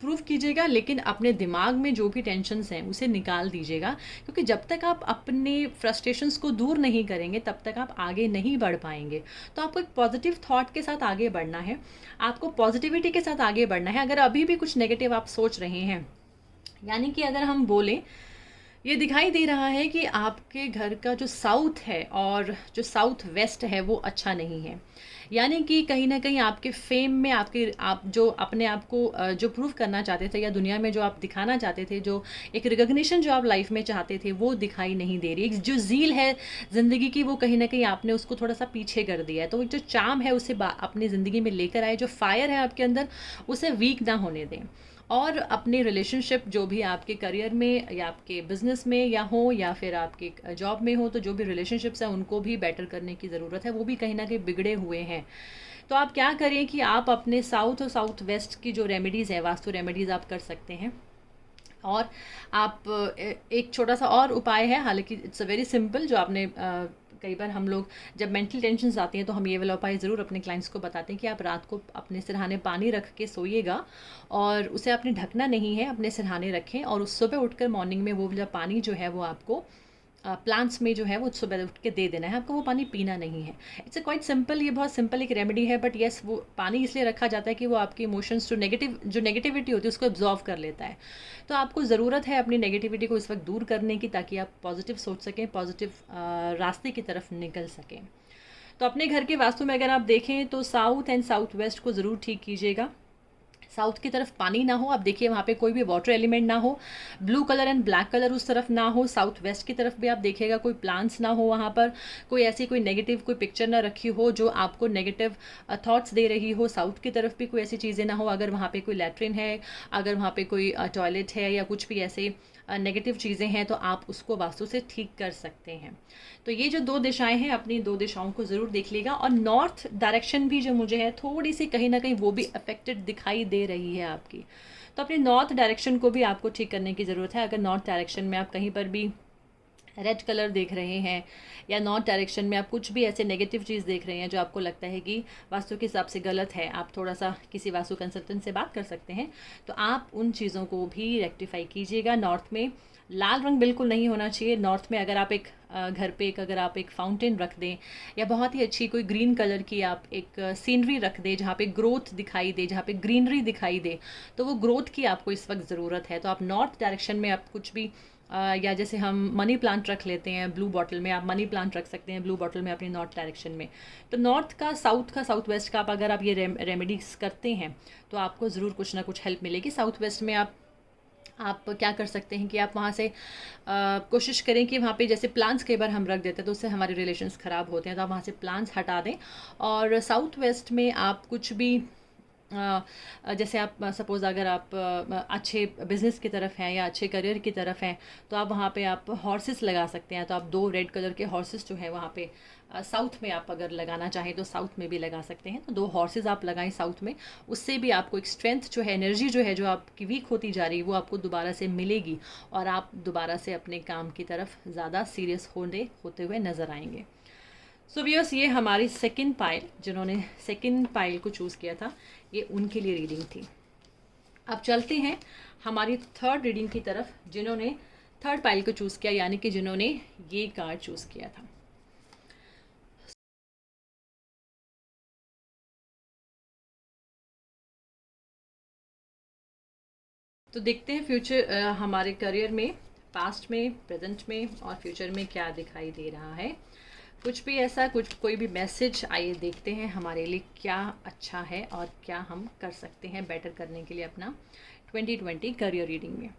प्रूव कीजिएगा, लेकिन अपने दिमाग में जो भी टेंशन्स हैं उसे निकाल दीजिएगा, क्योंकि जब तक आप अपने फ्रस्ट्रेशंस को दूर नहीं करेंगे तब तक आप आगे नहीं बढ़ पाएंगे। तो आपको एक पॉजिटिव थॉट के साथ आगे बढ़ना है, आपको पॉजिटिविटी के साथ आगे बढ़ना है। अगर अभी भी कुछ नेगेटिव आप सोच रहे हैं, यानी कि अगर हम बोलें, ये दिखाई दे रहा है कि आपके घर का जो साउथ है और जो साउथ वेस्ट है वो अच्छा नहीं है, यानी कि कहीं ना कहीं आपके फेम में आप जो अपने आप को जो प्रूव करना चाहते थे, या दुनिया में जो आप दिखाना चाहते थे, जो एक रिकग्निशन जो आप लाइफ में चाहते थे, वो दिखाई नहीं दे रही। जो ज़ील है ज़िंदगी की, वो कहीं ना कहीं आपने उसको थोड़ा सा पीछे कर दिया है। तो जो चार्म है उसे अपनी ज़िंदगी में लेकर आए, जो फायर है आपके अंदर उसे वीक ना होने दें, और अपने रिलेशनशिप जो भी आपके करियर में या आपके बिजनेस में या हो या फिर आपके जॉब में हो, तो जो भी रिलेशनशिप्स हैं उनको भी बेटर करने की ज़रूरत है, वो भी कहीं ना कहीं बिगड़े हुए हैं। तो आप क्या करें कि आप अपने साउथ और साउथ वेस्ट की जो रेमेडीज़ है, वास्तु रेमेडीज़ आप कर सकते हैं। और आप एक छोटा सा और उपाय है, हालांकि इट्स अ वेरी सिंपल, जो आपने कई बार हम लोग जब मेंटल टेंशन आती हैं तो हम ये वाला उपाय ज़रूर अपने क्लाइंट्स को बताते हैं कि आप रात को अपने सिरहाने पानी रख के सोइएगा, और उसे आपने ढकना नहीं है, अपने सिरहाने रखें, और उस सुबह उठकर मॉर्निंग में वो वाला पानी जो है वो आपको प्लांट्स में जो है वो सुबह उठ के दे देना है, आपको वो पानी पीना नहीं है। इट्स अ क्वाइट सिंपल, ये बहुत सिंपल एक रेमेडी है, बट येस वो पानी इसलिए रखा जाता है कि वो आपके इमोशंस जो नेगेटिविटी होती है उसको एब्जॉर्व कर लेता है। तो आपको ज़रूरत है अपनी नेगेटिविटी को इस वक्त दूर करने की, ताकि आप पॉजिटिव सोच सकें, पॉजिटिव रास्ते की तरफ निकल सकें। तो अपने घर के वास्तु में अगर आप देखें तो साउथ एंड साउथ वेस्ट को ज़रूर ठीक कीजिएगा। साउथ की तरफ पानी ना हो, आप देखिए वहाँ पे कोई भी वाटर एलिमेंट ना हो, blue colour and black colour उस तरफ ना हो। साउथ वेस्ट की तरफ भी आप देखिएगा कोई प्लांट्स ना हो, वहाँ पर कोई ऐसी कोई नेगेटिव कोई पिक्चर ना रखी हो जो आपको नेगेटिव थॉट्स दे रही हो। साउथ की तरफ भी कोई ऐसी चीज़ें ना हो, अगर वहाँ पे कोई लैट्रिन है, अगर वहाँ पे कोई टॉयलेट है या कुछ भी ऐसे नेगेटिव चीज़ें हैं, तो आप उसको वास्तु से ठीक कर सकते हैं। तो ये जो दो दिशाएं हैं, अपनी दो दिशाओं को ज़रूर देख लीजिएगा। और नॉर्थ डायरेक्शन भी जो मुझे है थोड़ी सी कहीं ना कहीं वो भी अफेक्टेड दिखाई दे रही है आपकी, तो अपनी नॉर्थ डायरेक्शन को भी आपको ठीक करने की ज़रूरत है। अगर नॉर्थ डायरेक्शन में आप कहीं पर भी रेड कलर देख रहे हैं, या नॉर्थ डायरेक्शन में आप कुछ भी ऐसे नेगेटिव चीज़ देख रहे हैं जो आपको लगता है कि वास्तु के हिसाब से गलत है, आप थोड़ा सा किसी वास्तु कंसल्टेंट से बात कर सकते हैं। तो आप उन चीज़ों को भी रेक्टिफाई कीजिएगा। नॉर्थ में लाल रंग बिल्कुल नहीं होना चाहिए। नॉर्थ में अगर आप एक घर पे अगर आप एक फाउंटेन रख दें या बहुत ही अच्छी कोई ग्रीन कलर की आप एक सीनरी रख दें जहाँ पे ग्रोथ दिखाई दे, जहाँ पे ग्रीनरी दिखाई दे, तो वो ग्रोथ की आपको इस वक्त ज़रूरत है। तो आप नॉर्थ डायरेक्शन में आप कुछ भी या जैसे हम मनी प्लांट रख लेते हैं ब्लू बॉटल में, आप मनी प्लांट रख सकते हैं ब्लू बॉटल में अपनी नॉर्थ डायरेक्शन में। तो नॉर्थ का साउथ वेस्ट का आप अगर आप ये रेमेडीज करते हैं तो आपको ज़रूर कुछ ना कुछ हेल्प मिलेगी। साउथ वेस्ट में आप क्या कर सकते हैं कि आप वहाँ से कोशिश करें कि वहाँ पे जैसे प्लांट्स कई बार हम रख देते हैं तो उससे हमारे रिलेशंस ख़राब होते हैं, तो आप वहाँ से प्लांट्स हटा दें। और साउथ वेस्ट में आप कुछ भी जैसे आप सपोज़ अगर आप अच्छे बिज़नेस की तरफ हैं या अच्छे करियर की तरफ हैं तो आप वहाँ पे आप हॉर्सेस लगा सकते हैं। तो आप 2 रेड कलर के हॉर्सेस जो है वहाँ पे साउथ में आप अगर लगाना चाहें तो साउथ में भी लगा सकते हैं। तो 2 हॉर्सेस आप लगाएं साउथ में, उससे भी आपको एक स्ट्रेंथ जो है, एनर्जी जो है जो आपकी वीक होती जा रही है वो आपको दोबारा से मिलेगी और आप दोबारा से अपने काम की तरफ ज़्यादा सीरियस होते हुए नज़र आएंगे। सो व्यूअर्स, ये हमारी सेकंड पाइल, जिन्होंने सेकंड पाइल को चूज़ किया था, ये उनके लिए रीडिंग थी। अब चलते हैं हमारी थर्ड रीडिंग की तरफ, जिन्होंने थर्ड पाइल को चूज़ किया, यानी कि जिन्होंने ये कार्ड चूज़ किया था। तो देखते हैं फ्यूचर हमारे करियर में, पास्ट में, प्रेजेंट में और फ्यूचर में क्या दिखाई दे रहा है। कुछ भी ऐसा कोई भी मैसेज, आइए देखते हैं हमारे लिए क्या अच्छा है और क्या हम कर सकते हैं बेटर करने के लिए अपना 2020 करियर रीडिंग में।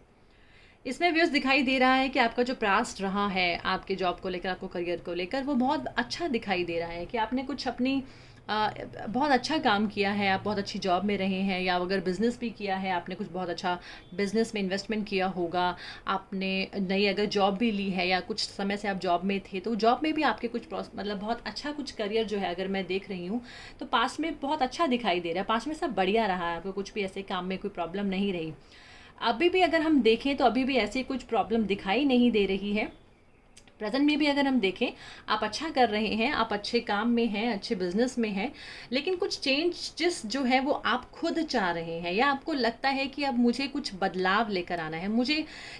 इसमें व्यूज़ दिखाई दे रहा है कि आपका जो पास्ट रहा है आपके जॉब को लेकर, आपको करियर को लेकर, वो बहुत अच्छा दिखाई दे रहा है कि आपने कुछ अपनी बहुत अच्छा काम किया है, आप बहुत अच्छी जॉब में रहे हैं, या अगर बिज़नेस भी किया है आपने कुछ बहुत अच्छा बिज़नेस में इन्वेस्टमेंट किया होगा, आपने नई अगर जॉब भी ली है या कुछ समय से आप जॉब में थे तो जॉब में भी आपके कुछ मतलब बहुत अच्छा कुछ करियर जो है अगर मैं देख रही हूँ तो पास्ट में बहुत अच्छा दिखाई दे रहा है, पास्ट में सब बढ़िया रहा है, आपको कुछ भी ऐसे काम में कोई प्रॉब्लम नहीं रही। अभी भी अगर हम देखें तो अभी भी ऐसी कुछ प्रॉब्लम दिखाई नहीं दे रही है। प्रेजेंट में भी अगर हम देखें आप अच्छा कर रहे हैं, आप अच्छे काम में हैं, अच्छे बिजनेस में हैं, लेकिन कुछ चेंजेस जो है वो आप खुद चाह रहे हैं या आपको लगता है कि अब मुझे कुछ बदलाव लेकर आना है। मुझे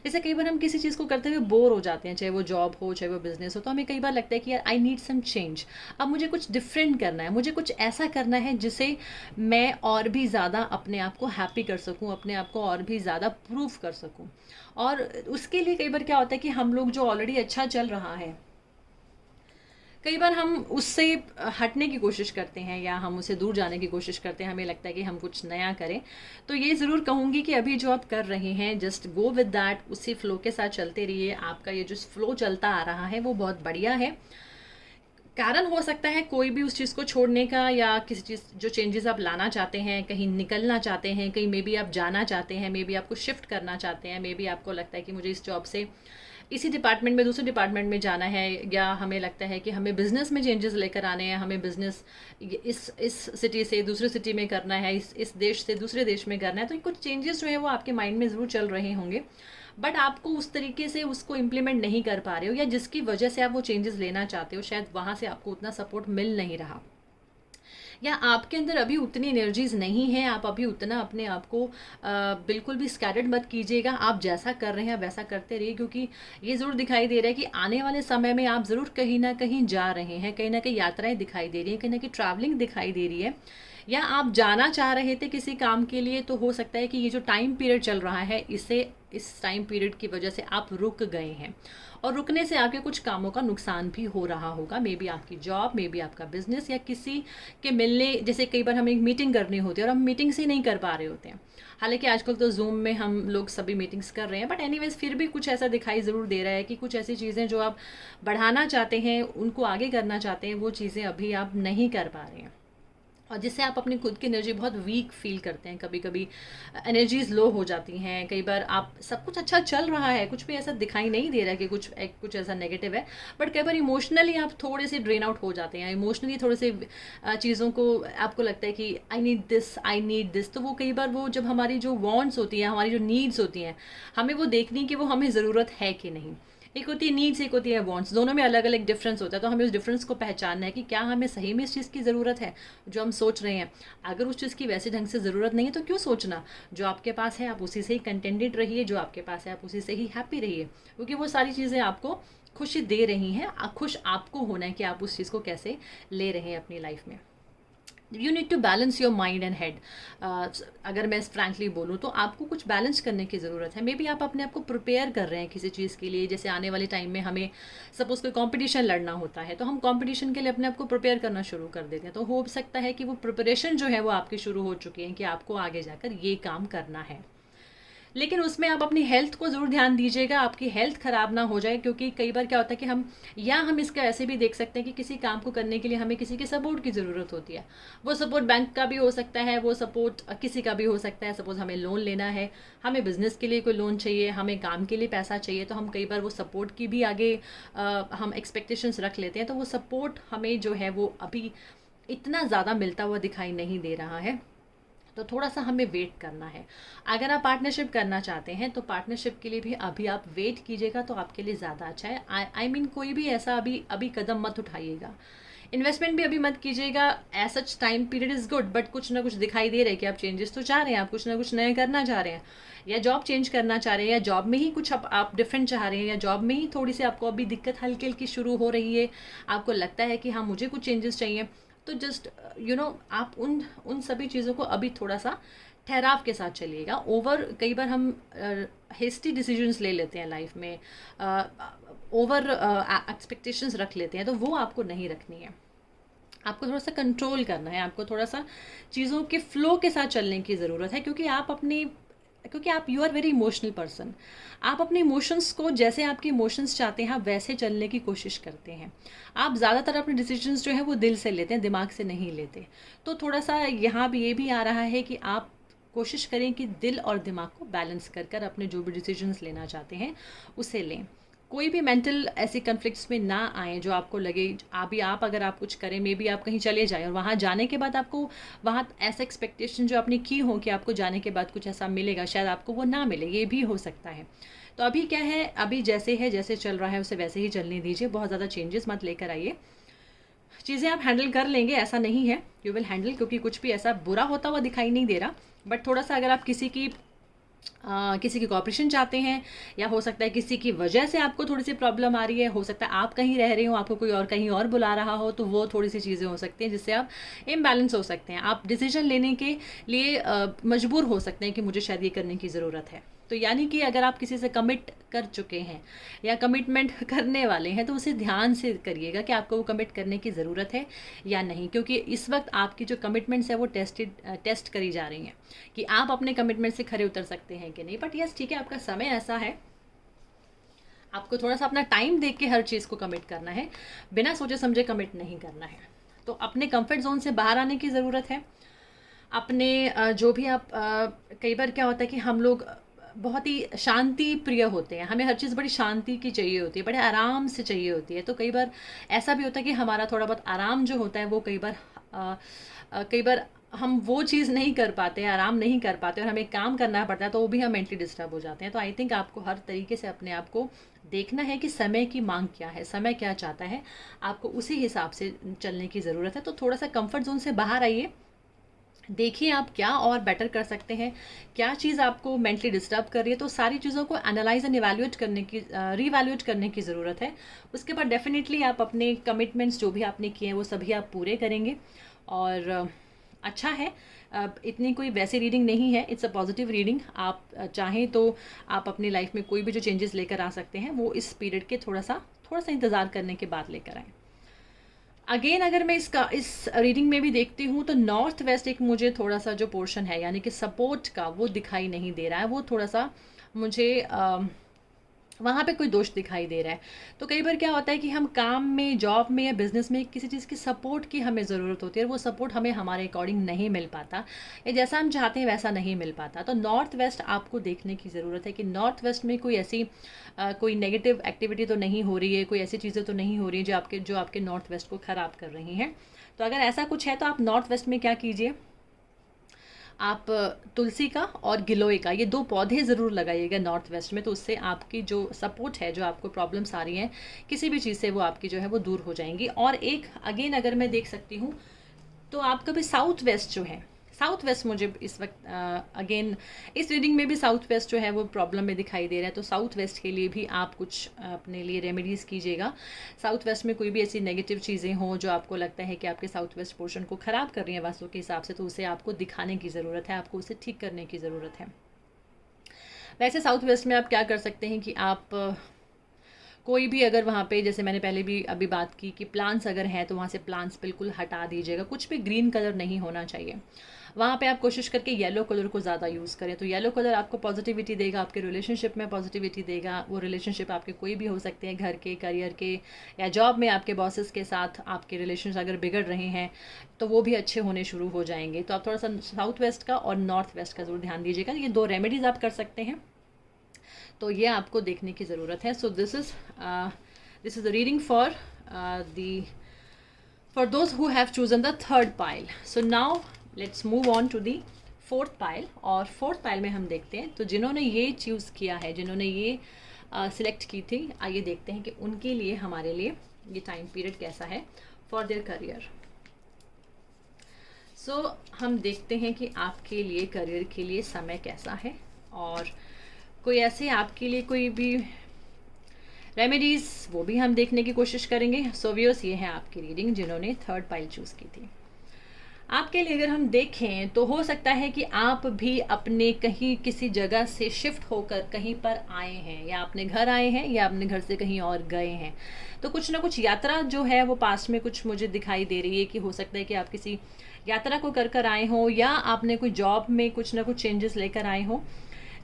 जैसे कई बार हम किसी चीज़ को करते हुए बोर हो जाते हैं, चाहे वो जॉब हो चाहे वो बिजनेस हो, तो हमें कई बार लगता है कि यार आई नीड सम चेंज, अब मुझे कुछ डिफरेंट करना है, मुझे कुछ ऐसा करना है जिसे मैं और भी ज़्यादा अपने आप को हैप्पी कर सकूँ, अपने आप को और भी ज़्यादा प्रूव कर सकूँ। और उसके लिए कई बार क्या होता है कि हम लोग जो ऑलरेडी अच्छा चल रहा है, कई बार हम उससे हटने की कोशिश करते हैं या हम उससे दूर जाने की कोशिश करते हैं, हमें लगता है कि हम कुछ नया करें। तो ये ज़रूर कहूँगी कि अभी जो आप कर रहे हैं जस्ट गो विद दैट, उसी फ्लो के साथ चलते रहिए। आपका ये जो फ्लो चलता आ रहा है वो बहुत बढ़िया है। कारण हो सकता है कोई भी उस चीज़ को छोड़ने का या किसी चीज़ जो चेंजेस आप लाना चाहते हैं, कहीं निकलना चाहते हैं, कहीं मे बी आप जाना चाहते हैं, मे बी आपको शिफ्ट करना चाहते हैं, मे बी आपको लगता है कि मुझे इस जॉब से इसी डिपार्टमेंट में दूसरे डिपार्टमेंट में जाना है, या हमें लगता है कि हमें बिज़नेस में चेंजेस लेकर आने हैं, हमें बिज़नेस इस सिटी से दूसरे सिटी में करना है, इस देश से दूसरे देश में करना है। तो कुछ चेंजेस जो है वो आपके माइंड में ज़रूर चल रहे होंगे, बट आपको उस तरीके से उसको इम्प्लीमेंट नहीं कर पा रहे हो, या जिसकी वजह से आप वो चेंजेस लेना चाहते हो शायद वहाँ से आपको उतना सपोर्ट मिल नहीं रहा, या आपके अंदर अभी उतनी एनर्जीज नहीं है, आप अभी उतना अपने आप को बिल्कुल भी स्कैटर्ड मत कीजिएगा। आप जैसा कर रहे हैं वैसा करते रहिए, क्योंकि ये ज़रूर दिखाई दे रहा है कि आने वाले समय में आप ज़रूर कहीं ना कहीं जा रहे हैं, कहीं ना कहीं यात्राएं दिखाई दे रही हैं, कहीं ना कहीं ट्रैवलिंग दिखाई दे रही है, या आप जाना चाह रहे थे किसी काम के लिए। तो हो सकता है कि ये जो टाइम पीरियड चल रहा है इस टाइम पीरियड की वजह से आप रुक गए हैं, और रुकने से आपके कुछ कामों का नुकसान भी हो रहा होगा। मे बी आपकी जॉब, मे बी आपका बिजनेस, या किसी के मिलने, जैसे कई बार हमें एक मीटिंग करनी होती है और हम मीटिंग से नहीं कर पा रहे होते हैं। हालांकि आजकल तो जूम में हम लोग सभी मीटिंग्स कर रहे हैं, बट एनीवेज फिर भी कुछ ऐसा दिखाई ज़रूर दे रहा है कि कुछ ऐसी चीज़ें जो आप बढ़ाना चाहते हैं, उनको आगे करना चाहते हैं, वो चीज़ें अभी आप नहीं कर पा रहे हैं, और जिससे आप अपनी खुद की एनर्जी बहुत वीक फील करते हैं। कभी कभी एनर्जीज लो हो जाती हैं, कई बार आप सब कुछ अच्छा चल रहा है, कुछ भी ऐसा दिखाई नहीं दे रहा है कि कुछ ऐसा नेगेटिव है, बट कई बार इमोशनली आप थोड़े से ड्रेन आउट हो जाते हैं, इमोशनली थोड़े से चीज़ों को आपको लगता है कि आई नीड दिस। तो वो कई बार वो जब हमारी जो वांट्स होती हैं, हमारी जो नीड्स होती हैं, हमें वो देखनी कि वो हमें ज़रूरत है कि नहीं, एक होती है नीड्स, एक होती है वांट्स, दोनों में अलग अलग डिफरेंस होता है। तो हमें उस डिफरेंस को पहचानना है कि क्या हमें सही में इस चीज़ की ज़रूरत है जो हम सोच रहे हैं। अगर उस चीज़ की वैसे ढंग से ज़रूरत नहीं है तो क्यों सोचना। जो आपके पास है आप उसी से ही कंटेंटेड रहिए, जो आपके पास है आप उसी से ही हैप्पी रहिए, क्योंकि वो सारी चीज़ें आपको खुशी दे रही हैं। खुश आपको होना है कि आप उस चीज़ को कैसे ले रहे हैं अपनी लाइफ में। You need to balance your mind and head. अगर मैं फ्रैंकली बोलूँ तो आपको कुछ बैलेंस करने की ज़रूरत है। मे बी आप अपने आप को प्रिपेयर कर रहे हैं किसी चीज़ के लिए, जैसे आने वाले टाइम में हमें सपोज़ कोई कंपटीशन लड़ना होता है तो हम कंपटीशन के लिए अपने आप को प्रिपेयर करना शुरू कर देते हैं। तो हो सकता है कि वो प्रिपरेशन जो है वो आपकी शुरू हो चुकी है कि आपको आगे जाकर ये काम करना है। लेकिन उसमें आप अपनी हेल्थ को ज़रूर ध्यान दीजिएगा, आपकी हेल्थ ख़राब ना हो जाए। क्योंकि कई बार क्या होता है कि हम इसका ऐसे भी देख सकते हैं कि किसी काम को करने के लिए हमें किसी के सपोर्ट की ज़रूरत होती है। वो सपोर्ट बैंक का भी हो सकता है, वो सपोर्ट किसी का भी हो सकता है। सपोज़ हमें लोन लेना है, हमें बिज़नेस के लिए कोई लोन चाहिए, हमें काम के लिए पैसा चाहिए, तो हम कई बार वो सपोर्ट की भी आगे हम एक्सपेक्टेशंस रख लेते हैं। तो वो सपोर्ट हमें जो है वो अभी इतना ज़्यादा मिलता हुआ दिखाई नहीं दे रहा है, तो थोड़ा सा हमें वेट करना है। अगर आप पार्टनरशिप करना चाहते हैं तो पार्टनरशिप के लिए भी अभी आप वेट कीजिएगा तो आपके लिए ज़्यादा अच्छा है। आई मीन कोई भी ऐसा अभी कदम मत उठाइएगा। इन्वेस्टमेंट भी अभी मत कीजिएगा। As such time period is good, but कुछ ना कुछ दिखाई दे रहा है कि आप चेंजेस तो चाह रहे हैं, आप कुछ ना कुछ नया करना चाह रहे हैं, या जॉब चेंज करना चाह रहे हैं, या जॉब में ही कुछ आप डिफरेंट चाह रहे हैं, या जॉब में ही थोड़ी सी आपको अभी दिक्कत हल्की हल्की शुरू हो रही है। आपको लगता है कि हाँ मुझे कुछ चेंजेस चाहिए। तो जस्ट आप उन सभी चीज़ों को अभी थोड़ा सा ठहराव के साथ चलिएगा। कई बार हम हेस्टी डिसीजंस ले लेते हैं लाइफ में, ओवर एक्सपेक्टेशंस रख लेते हैं, तो वो आपको नहीं रखनी है। आपको थोड़ा सा कंट्रोल करना है, आपको थोड़ा सा चीज़ों के फ्लो के साथ चलने की ज़रूरत है। क्योंकि आप you are very emotional person. आप अपने इमोशंस को जैसे आपके इमोशंस चाहते हैं आप वैसे चलने की कोशिश करते हैं। आप ज़्यादातर अपने डिसीजंस जो है वो दिल से लेते हैं, दिमाग से नहीं लेते। तो थोड़ा सा यहाँ भी ये भी आ रहा है कि आप कोशिश करें कि दिल और दिमाग को बैलेंस कर कर अपने जो भी डिसीजंस लेना चाहते हैं उसे लें। कोई भी मेंटल ऐसी कन्फ्लिक्ट्स में ना आए जो आपको लगे आप अगर आप कुछ करें, मे बी आप कहीं चले जाएं और वहाँ जाने के बाद आपको वहाँ ऐसा एक्सपेक्टेशन जो आपने की हो कि आपको जाने के बाद कुछ ऐसा मिलेगा, शायद आपको वो ना मिले, ये भी हो सकता है। तो अभी क्या है, अभी जैसे है, जैसे चल रहा है उसे वैसे ही चलने दीजिए। बहुत ज़्यादा चेंजेस मत लेकर आइए। चीज़ें आप हैंडल कर लेंगे ऐसा नहीं है, यू विल हैंडल, क्योंकि कुछ भी ऐसा बुरा होता हुआ दिखाई नहीं दे रहा। बट थोड़ा सा अगर आप किसी की कॉपरेशन चाहते हैं, या हो सकता है किसी की वजह से आपको थोड़ी सी प्रॉब्लम आ रही है, हो सकता है आप कहीं रह रहे हो, आपको कोई और कहीं और बुला रहा हो, तो वो थोड़ी सी चीज़ें हो सकती हैं जिससे आप इम्बैलेंस हो सकते हैं। आप डिसीजन लेने के लिए मजबूर हो सकते हैं कि मुझे शायद ये करने की ज़रूरत है। तो यानी कि अगर आप किसी से कमिट कर चुके हैं या कमिटमेंट करने वाले हैं तो उसे ध्यान से करिएगा कि आपको वो कमिट करने की ज़रूरत है या नहीं, क्योंकि इस वक्त आपकी जो कमिटमेंट्स है वो टेस्ट करी जा रही हैं कि आप अपने कमिटमेंट से खरे उतर सकते हैं कि नहीं। बट यस ठीक है, आपका समय ऐसा है, आपको थोड़ा सा अपना टाइम देख के हर चीज़ को कमिट करना है, बिना सोचे समझे कमिट नहीं करना है। तो अपने कंफर्ट जोन से बाहर आने की ज़रूरत है। अपने जो भी आप कई बार क्या होता है कि हम लोग बहुत ही शांति प्रिय होते हैं, हमें हर चीज़ बड़ी शांति की चाहिए होती है, बड़े आराम से चाहिए होती है। तो कई बार ऐसा भी होता है कि हमारा थोड़ा बहुत आराम जो होता है वो कई बार हम वो चीज़ नहीं कर पाते, आराम नहीं कर पाते और हमें काम करना पड़ता है, तो वो भी हम मेंटली डिस्टर्ब हो जाते हैं। तो आई थिंक आपको हर तरीके से अपने आप को देखना है कि समय की मांग क्या है, समय क्या चाहता है, आपको उसी हिसाब से चलने की ज़रूरत है। तो थोड़ा सा कंफर्ट जोन से बाहर आइए, देखिए आप क्या और बेटर कर सकते हैं, क्या चीज़ आपको मेंटली डिस्टर्ब कर रही है। तो सारी चीज़ों को एनालाइज एंड इवैल्यूएट करने की रीवैल्यूएट करने की ज़रूरत है। उसके बाद डेफिनेटली आप अपने कमिटमेंट्स जो भी आपने किए हैं वो सभी आप पूरे करेंगे। और अच्छा है, इतनी कोई वैसी रीडिंग नहीं है, इट्स अ पॉजिटिव रीडिंग। आप चाहें तो आप अपनी लाइफ में कोई भी जो चेंजेस लेकर आ सकते हैं वो इस पीरियड के थोड़ा सा इंतज़ार करने के बाद लेकर आएँ। अगेन अगर मैं इस रीडिंग में भी देखती हूँ तो नॉर्थ वेस्ट एक मुझे थोड़ा सा जो पोर्शन है यानी कि सपोर्ट का वो दिखाई नहीं दे रहा है, वो थोड़ा सा मुझे वहाँ पे कोई दोष दिखाई दे रहा है। तो कई बार क्या होता है कि हम काम में, जॉब में या बिज़नेस में किसी चीज़ की सपोर्ट की हमें ज़रूरत होती है और वो सपोर्ट हमें हमारे अकॉर्डिंग नहीं मिल पाता, या जैसा हम चाहते हैं वैसा नहीं मिल पाता। तो नॉर्थ वेस्ट आपको देखने की ज़रूरत है कि नॉर्थ वेस्ट में कोई ऐसी कोई नेगेटिव एक्टिविटी तो नहीं हो रही है, कोई ऐसी चीज़ें तो नहीं हो रही जो आपके नॉर्थ वेस्ट को ख़राब कर रही हैं। तो अगर ऐसा कुछ है तो आप नॉर्थ वेस्ट में क्या कीजिए, आप तुलसी का और गिलोय का ये 2 पौधे ज़रूर लगाइएगा नॉर्थ वेस्ट में, तो उससे आपकी जो सपोर्ट है, जो आपको प्रॉब्लम्स आ रही हैं किसी भी चीज़ से, वो आपकी जो है वो दूर हो जाएंगी। और एक अगेन अगर मैं देख सकती हूँ तो आपका भी साउथ वेस्ट जो है, साउथ वेस्ट मुझे इस वक्त अगेन इस रीडिंग में भी साउथ वेस्ट जो है वो प्रॉब्लम में दिखाई दे रहा है। तो साउथ वेस्ट के लिए भी आप कुछ अपने लिए रेमेडीज़ कीजिएगा। साउथ वेस्ट में कोई भी ऐसी नेगेटिव चीज़ें हों जो आपको लगता है कि आपके साउथ वेस्ट पोर्शन को ख़राब कर रही हैं वास्तु के हिसाब से, तो उसे आपको दिखाने की ज़रूरत है, आपको उसे ठीक करने की ज़रूरत है। वैसे साउथ वेस्ट में आप क्या कर सकते हैं कि आप कोई भी अगर वहाँ पे, जैसे मैंने पहले भी अभी बात की कि प्लांट्स अगर हैं तो वहाँ से प्लांट्स बिल्कुल हटा दीजिएगा। कुछ भी ग्रीन कलर नहीं होना चाहिए वहाँ पे। आप कोशिश करके येलो कलर को ज़्यादा यूज़ करें, तो येलो कलर आपको पॉजिटिविटी देगा, आपके रिलेशनशिप में पॉजिटिविटी देगा। वो रिलेशनशिप आपके कोई भी हो सकते हैं, घर के, करियर के, या जॉब में आपके बॉसेस के साथ आपके रिलेशंस अगर बिगड़ रहे हैं तो वो भी अच्छे होने शुरू हो जाएंगे। तो आप थोड़ा सा साउथ वेस्ट का और नॉर्थ वेस्ट का ज़रूर ध्यान दीजिएगा। ये 2 रेमेडीज़ आप कर सकते हैं, तो ये आपको देखने की ज़रूरत है। So this is the reading for those who have chosen the third pile. So now let's move on to the fourth pile. और fourth pile में हम देखते हैं तो जिन्होंने ये चूज़ किया है, जिन्होंने ये सिलेक्ट की थी, आइए देखते हैं कि उनके लिए, हमारे लिए ये टाइम पीरियड कैसा है फॉर देयर करियर। सो हम देखते हैं कि आपके लिए करियर के लिए समय कैसा है, और कोई ऐसे आपके लिए कोई भी रेमेडीज़ वो भी हम देखने की कोशिश करेंगे। सो व्यूअर्स, ये है आपकी रीडिंग जिन्होंने थर्ड पाइल चूज़ की थी। आपके लिए अगर हम देखें तो हो सकता है कि आप भी अपने कहीं किसी जगह से शिफ्ट होकर कहीं पर आए हैं, या अपने घर आए हैं, या अपने घर से कहीं और गए हैं। तो कुछ ना कुछ यात्रा जो है वो पास्ट में कुछ मुझे दिखाई दे रही है कि हो सकता है कि आप किसी यात्रा को कर आए हों, या आपने कोई जॉब में कुछ ना कुछ चेंजेस लेकर आए हों।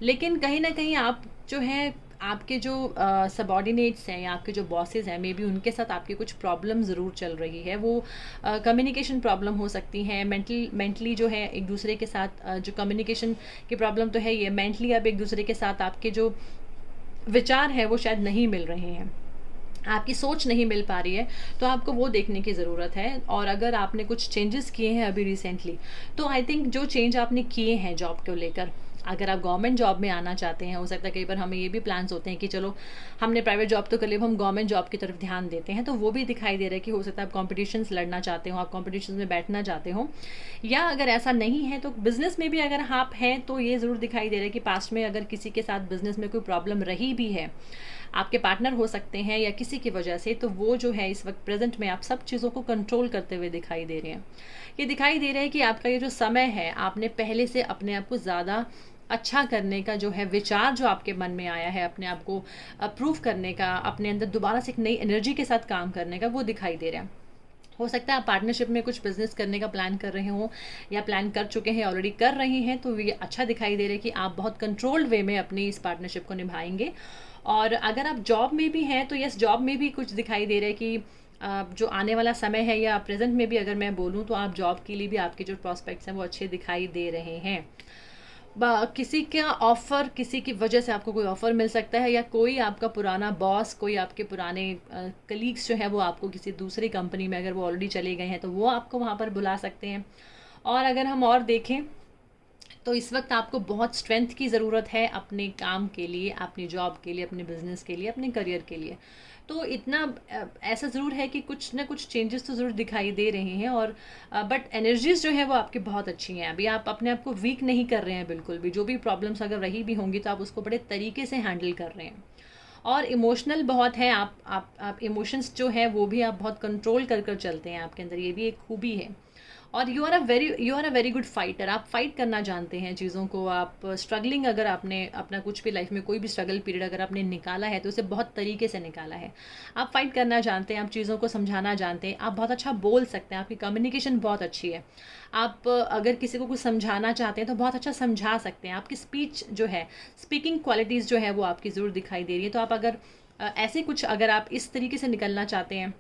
लेकिन कहीं ना कहीं आप जो है, आपके जो सबॉर्डिनेट्स हैं या आपके जो बॉसेस हैं, मे बी उनके साथ आपकी कुछ प्रॉब्लम ज़रूर चल रही है। वो कम्युनिकेशन प्रॉब्लम हो सकती है, मेंटली जो है एक दूसरे के साथ जो कम्युनिकेशन की प्रॉब्लम तो है, ये मेंटली अब एक दूसरे के साथ आपके जो विचार है वो शायद नहीं मिल रहे हैं, आपकी सोच नहीं मिल पा रही है। तो आपको वो देखने की ज़रूरत है। और अगर आपने कुछ चेंजेस किए हैं अभी रिसेंटली, तो आई थिंक जो चेंज आपने किए हैं जॉब को लेकर, अगर आप गवर्नमेंट जॉब में आना चाहते हैं, हो सकता है कई बार हमें ये भी प्लान्स होते हैं कि चलो हमने प्राइवेट जॉब तो कर लिया, हम गवर्नमेंट जॉब की तरफ ध्यान देते हैं, तो वो भी दिखाई दे रहा है कि हो सकता है आप कॉम्पिटिशन्स लड़ना चाहते हो, आप कॉम्पिटिशन्स में बैठना चाहते हो। या अगर ऐसा नहीं है तो बिज़नेस में भी अगर आप हैं तो ये ज़रूर दिखाई दे रहा है कि पास्ट में अगर किसी के साथ बिज़नेस में कोई प्रॉब्लम रही भी है, आपके पार्टनर हो सकते हैं या किसी की वजह से, तो वो जो है इस वक्त प्रेजेंट में आप सब चीज़ों को कंट्रोल करते हुए दिखाई दे रहे हैं। ये दिखाई दे रहा है कि आपका ये जो समय है, आपने पहले से अपने आप को ज़्यादा अच्छा करने का जो है विचार जो आपके मन में आया है, अपने आप को अप्रूव करने का, अपने अंदर दोबारा से एक नई एनर्जी के साथ काम करने का, वो दिखाई दे रहा है। हो सकता है आप पार्टनरशिप में कुछ बिजनेस करने का प्लान कर रहे हों, या प्लान कर चुके हैं, ऑलरेडी कर रहे हैं, तो ये अच्छा दिखाई दे रहा है कि आप बहुत कंट्रोल्ड वे में अपनी इस पार्टनरशिप को निभाएंगे। और अगर आप जॉब में भी हैं तो यस, जॉब में भी कुछ दिखाई दे रहा है कि जो आने वाला समय है, या प्रेजेंट में भी अगर मैं बोलूँ तो आप जॉब के लिए भी आपके जो प्रॉस्पेक्ट्स हैं वो अच्छे दिखाई दे रहे हैं। किसी का ऑफ़र, किसी की वजह से आपको कोई ऑफ़र मिल सकता है, या कोई आपका पुराना बॉस, कोई आपके पुराने कलीग्स जो है वो आपको किसी दूसरी कंपनी में, अगर वो ऑलरेडी चले गए हैं तो वो आपको वहाँ पर बुला सकते हैं। और अगर हम और देखें तो इस वक्त आपको बहुत स्ट्रेंथ की ज़रूरत है अपने काम के लिए, अपनी जॉब के लिए, अपने बिज़नेस के लिए, अपने करियर के लिए। तो इतना ऐसा ज़रूर है कि कुछ ना कुछ चेंजेस तो ज़रूर दिखाई दे रहे हैं। और बट एनर्जीज़ जो है वो आपकी बहुत अच्छी हैं। अभी आप अपने आप को वीक नहीं कर रहे हैं बिल्कुल भी। जो भी प्रॉब्लम्स अगर रही भी होंगी तो आप उसको बड़े तरीके से हैंडल कर रहे हैं। और इमोशनल बहुत है आप इमोशंस जो है वो भी आप बहुत कंट्रोल कर चलते हैं आपके अंदर, ये भी एक खूबी है। और you are a very good fighter. आप फाइट करना जानते हैं चीज़ों को। आप स्ट्रगलिंग, अगर आपने अपना कुछ भी लाइफ में कोई भी स्ट्रगल पीरियड अगर आपने निकाला है तो उसे बहुत तरीके से निकाला है। आप फाइट करना जानते हैं, आप चीज़ों को समझाना जानते हैं, आप बहुत अच्छा बोल सकते हैं, आपकी कम्युनिकेशन बहुत अच्छी है। आप अगर किसी को कुछ समझाना चाहते हैं तो बहुत अच्छा समझा सकते हैं। आपकी स्पीच जो है, स्पीकिंग क्वालिटीज़ जो है वो आपकी ज़रूर दिखाई दे रही है। तो आप अगर ऐसे कुछ, अगर आप इस तरीके से निकलना चाहते हैं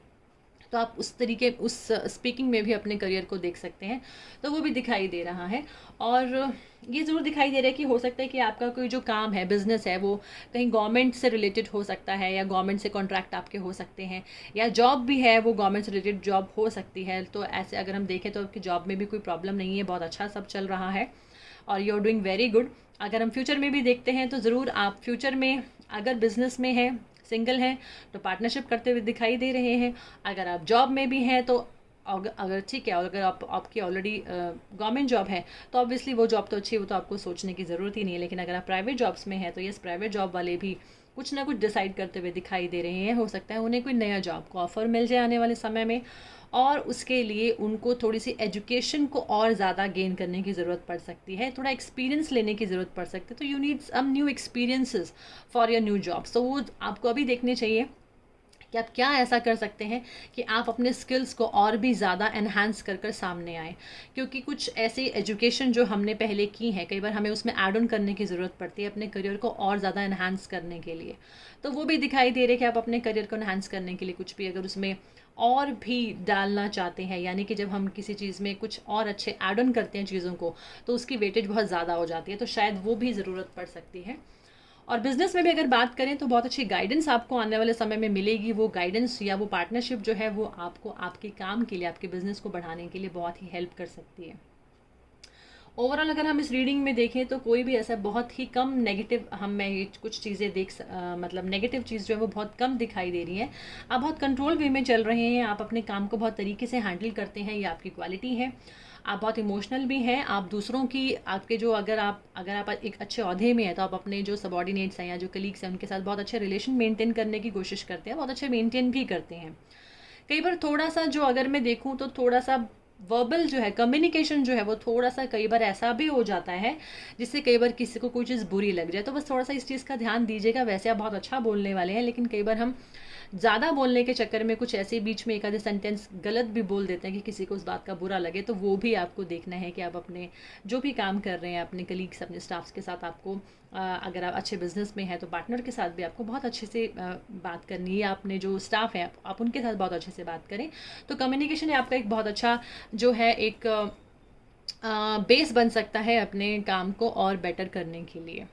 तो आप उस तरीके, उस स्पीकिंग में भी अपने करियर को देख सकते हैं। तो वो भी दिखाई दे रहा है। और ये ज़रूर दिखाई दे रहा है कि हो सकता है कि आपका कोई जो काम है, बिज़नेस है, वो कहीं गवर्नमेंट से रिलेटेड हो सकता है, या गवर्नमेंट से कॉन्ट्रैक्ट आपके हो सकते हैं, या जॉब भी है वो गवर्नमेंट से रिलेटेड जॉब हो सकती है। तो ऐसे अगर हम देखें तो आपकी जॉब में भी कोई प्रॉब्लम नहीं है, बहुत अच्छा सब चल रहा है। और you are doing very good. अगर हम फ्यूचर में भी देखते हैं तो ज़रूर आप फ्यूचर में अगर बिजनेस में हैं, सिंगल हैं, तो पार्टनरशिप करते हुए दिखाई दे रहे हैं। अगर आप जॉब में भी हैं तो अगर ठीक है, और अगर आपकी ऑलरेडी गवर्नमेंट जॉब है तो ऑब्वियसली वो जॉब तो अच्छी है, वो तो आपको सोचने की ज़रूरत ही नहीं है। लेकिन अगर आप प्राइवेट जॉब्स में हैं तो यस, प्राइवेट जॉब वाले भी कुछ ना कुछ डिसाइड करते हुए दिखाई दे रहे हैं। हो सकता है उन्हें कोई नया जॉब को ऑफर मिल जाए आने वाले समय में, और उसके लिए उनको थोड़ी सी एजुकेशन को और ज़्यादा गेन करने की ज़रूरत पड़ सकती है, थोड़ा एक्सपीरियंस लेने की ज़रूरत पड़ सकती है। तो you need some new experiences for your new job. तो वो आपको अभी देखने चाहिए कि आप क्या ऐसा कर सकते हैं कि आप अपने स्किल्स को और भी ज़्यादा एनहांस कर कर सामने आए। क्योंकि कुछ ऐसी एजुकेशन जो हमने पहले की है, कई बार हमें उसमें ऐड ऑन करने की ज़रूरत पड़ती है अपने करियर को और ज़्यादा एनहांस करने के लिए। तो वो भी दिखाई दे रहा है कि आप अपने करियर को एनहांस करने के लिए कुछ भी अगर उसमें और भी डालना चाहते हैं, यानी कि जब हम किसी चीज़ में कुछ और अच्छे ऐड ऑन करते हैं चीज़ों को, तो उसकी वेटेज बहुत ज़्यादा हो जाती है। तो शायद वो भी ज़रूरत पड़ सकती है। और बिज़नेस में भी अगर बात करें तो बहुत अच्छी गाइडेंस आपको आने वाले समय में मिलेगी। वो गाइडेंस या वो पार्टनरशिप जो है वो आपको आपके काम के लिए, आपके बिज़नेस को बढ़ाने के लिए बहुत ही हेल्प कर सकती है। ओवरऑल अगर हम इस रीडिंग में देखें तो कोई भी ऐसा बहुत ही कम नेगेटिव मैं ये कुछ चीज़ें मतलब नेगेटिव चीज़ जो है वो बहुत कम दिखाई दे रही है। आप बहुत कंट्रोल वे में चल रहे हैं, आप अपने काम को बहुत तरीके से हैंडल करते हैं, ये आपकी क्वालिटी है। आप बहुत इमोशनल भी हैं, आप दूसरों की आपके जो अगर आप एक अच्छे ओहदे में हैं तो आप अपने जो सबॉर्डिनेट्स हैं या जो कलीग्स हैं उनके साथ बहुत अच्छे रिलेशन मेंटेन करने की कोशिश करते हैं, बहुत अच्छे मेंटेन भी करते हैं। कई बार थोड़ा सा जो अगर मैं देखूं तो थोड़ा सा वर्बल जो है कम्युनिकेशन जो है वो थोड़ा सा कई बार ऐसा भी हो जाता है जिससे कई बार किसी को कोई चीज़ बुरी लग जाए। तो बस थोड़ा सा इस चीज़ का ध्यान दीजिएगा। वैसे आप बहुत अच्छा बोलने वाले हैं, लेकिन कई बार हम ज़्यादा बोलने के चक्कर में कुछ ऐसे बीच में एक आधे सेंटेंस गलत भी बोल देते हैं कि किसी को उस बात का बुरा लगे। तो वो भी आपको देखना है कि आप अपने जो भी काम कर रहे हैं अपने कलीग्स, अपने स्टाफ्स के साथ आपको अगर आप अच्छे बिजनेस में हैं तो पार्टनर के साथ भी आपको बहुत अच्छे से बात करनी है। अपने जो स्टाफ है आप उनके साथ बहुत अच्छे से बात करें। तो कम्युनिकेशन है आपका एक बहुत अच्छा जो है एक बेस बन सकता है अपने काम को और बेटर करने के लिए।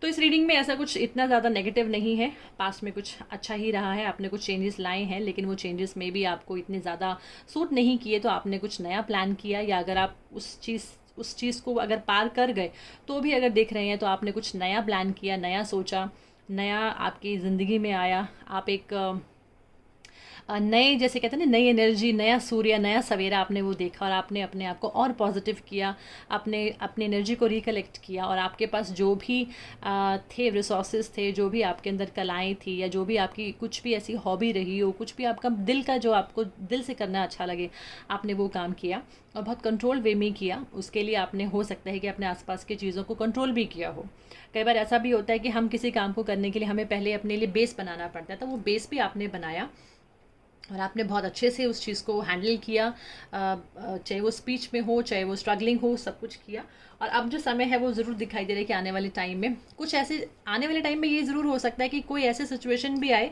तो इस रीडिंग में ऐसा कुछ इतना ज़्यादा नेगेटिव नहीं है, पास्ट में कुछ अच्छा ही रहा है, आपने कुछ चेंजेस लाए हैं, लेकिन वो चेंजेस में भी आपको इतने ज़्यादा सूट नहीं किए, तो आपने कुछ नया प्लान किया, या अगर आप उस चीज़ को अगर पार कर गए तो भी अगर देख रहे हैं तो आपने कुछ नया प्लान किया, नया सोचा, नया आपकी ज़िंदगी में आया। आप एक नए जैसे कहते हैं ना, नई एनर्जी, नया सूर्य, नया सवेरा आपने वो देखा और आपने अपने आप को और पॉजिटिव किया, आपने अपनी एनर्जी को रिकलेक्ट किया, और आपके पास जो भी थे रिसोर्सेज थे, जो भी आपके अंदर कलाएं थी, या जो भी आपकी कुछ भी ऐसी हॉबी रही हो, कुछ भी आपका दिल का जो आपको दिल से करना अच्छा लगे, आपने वो काम किया और बहुत कंट्रोल वे में किया। उसके लिए आपने हो सकता है कि अपने आसपास की चीज़ों को कंट्रोल भी किया हो। कई बार ऐसा भी होता है कि हम किसी काम को करने के लिए हमें पहले अपने लिए बेस बनाना पड़ता है, तो वो बेस भी आपने बनाया और आपने बहुत अच्छे से उस चीज़ को हैंडल किया, चाहे वो स्पीच में हो, चाहे वो स्ट्रगलिंग हो, सब कुछ किया। और अब जो समय है वो ज़रूर दिखाई दे रहा है कि आने वाले टाइम में कुछ ऐसे, आने वाले टाइम में ये ज़रूर हो सकता है कि कोई ऐसे सिचुएशन भी आए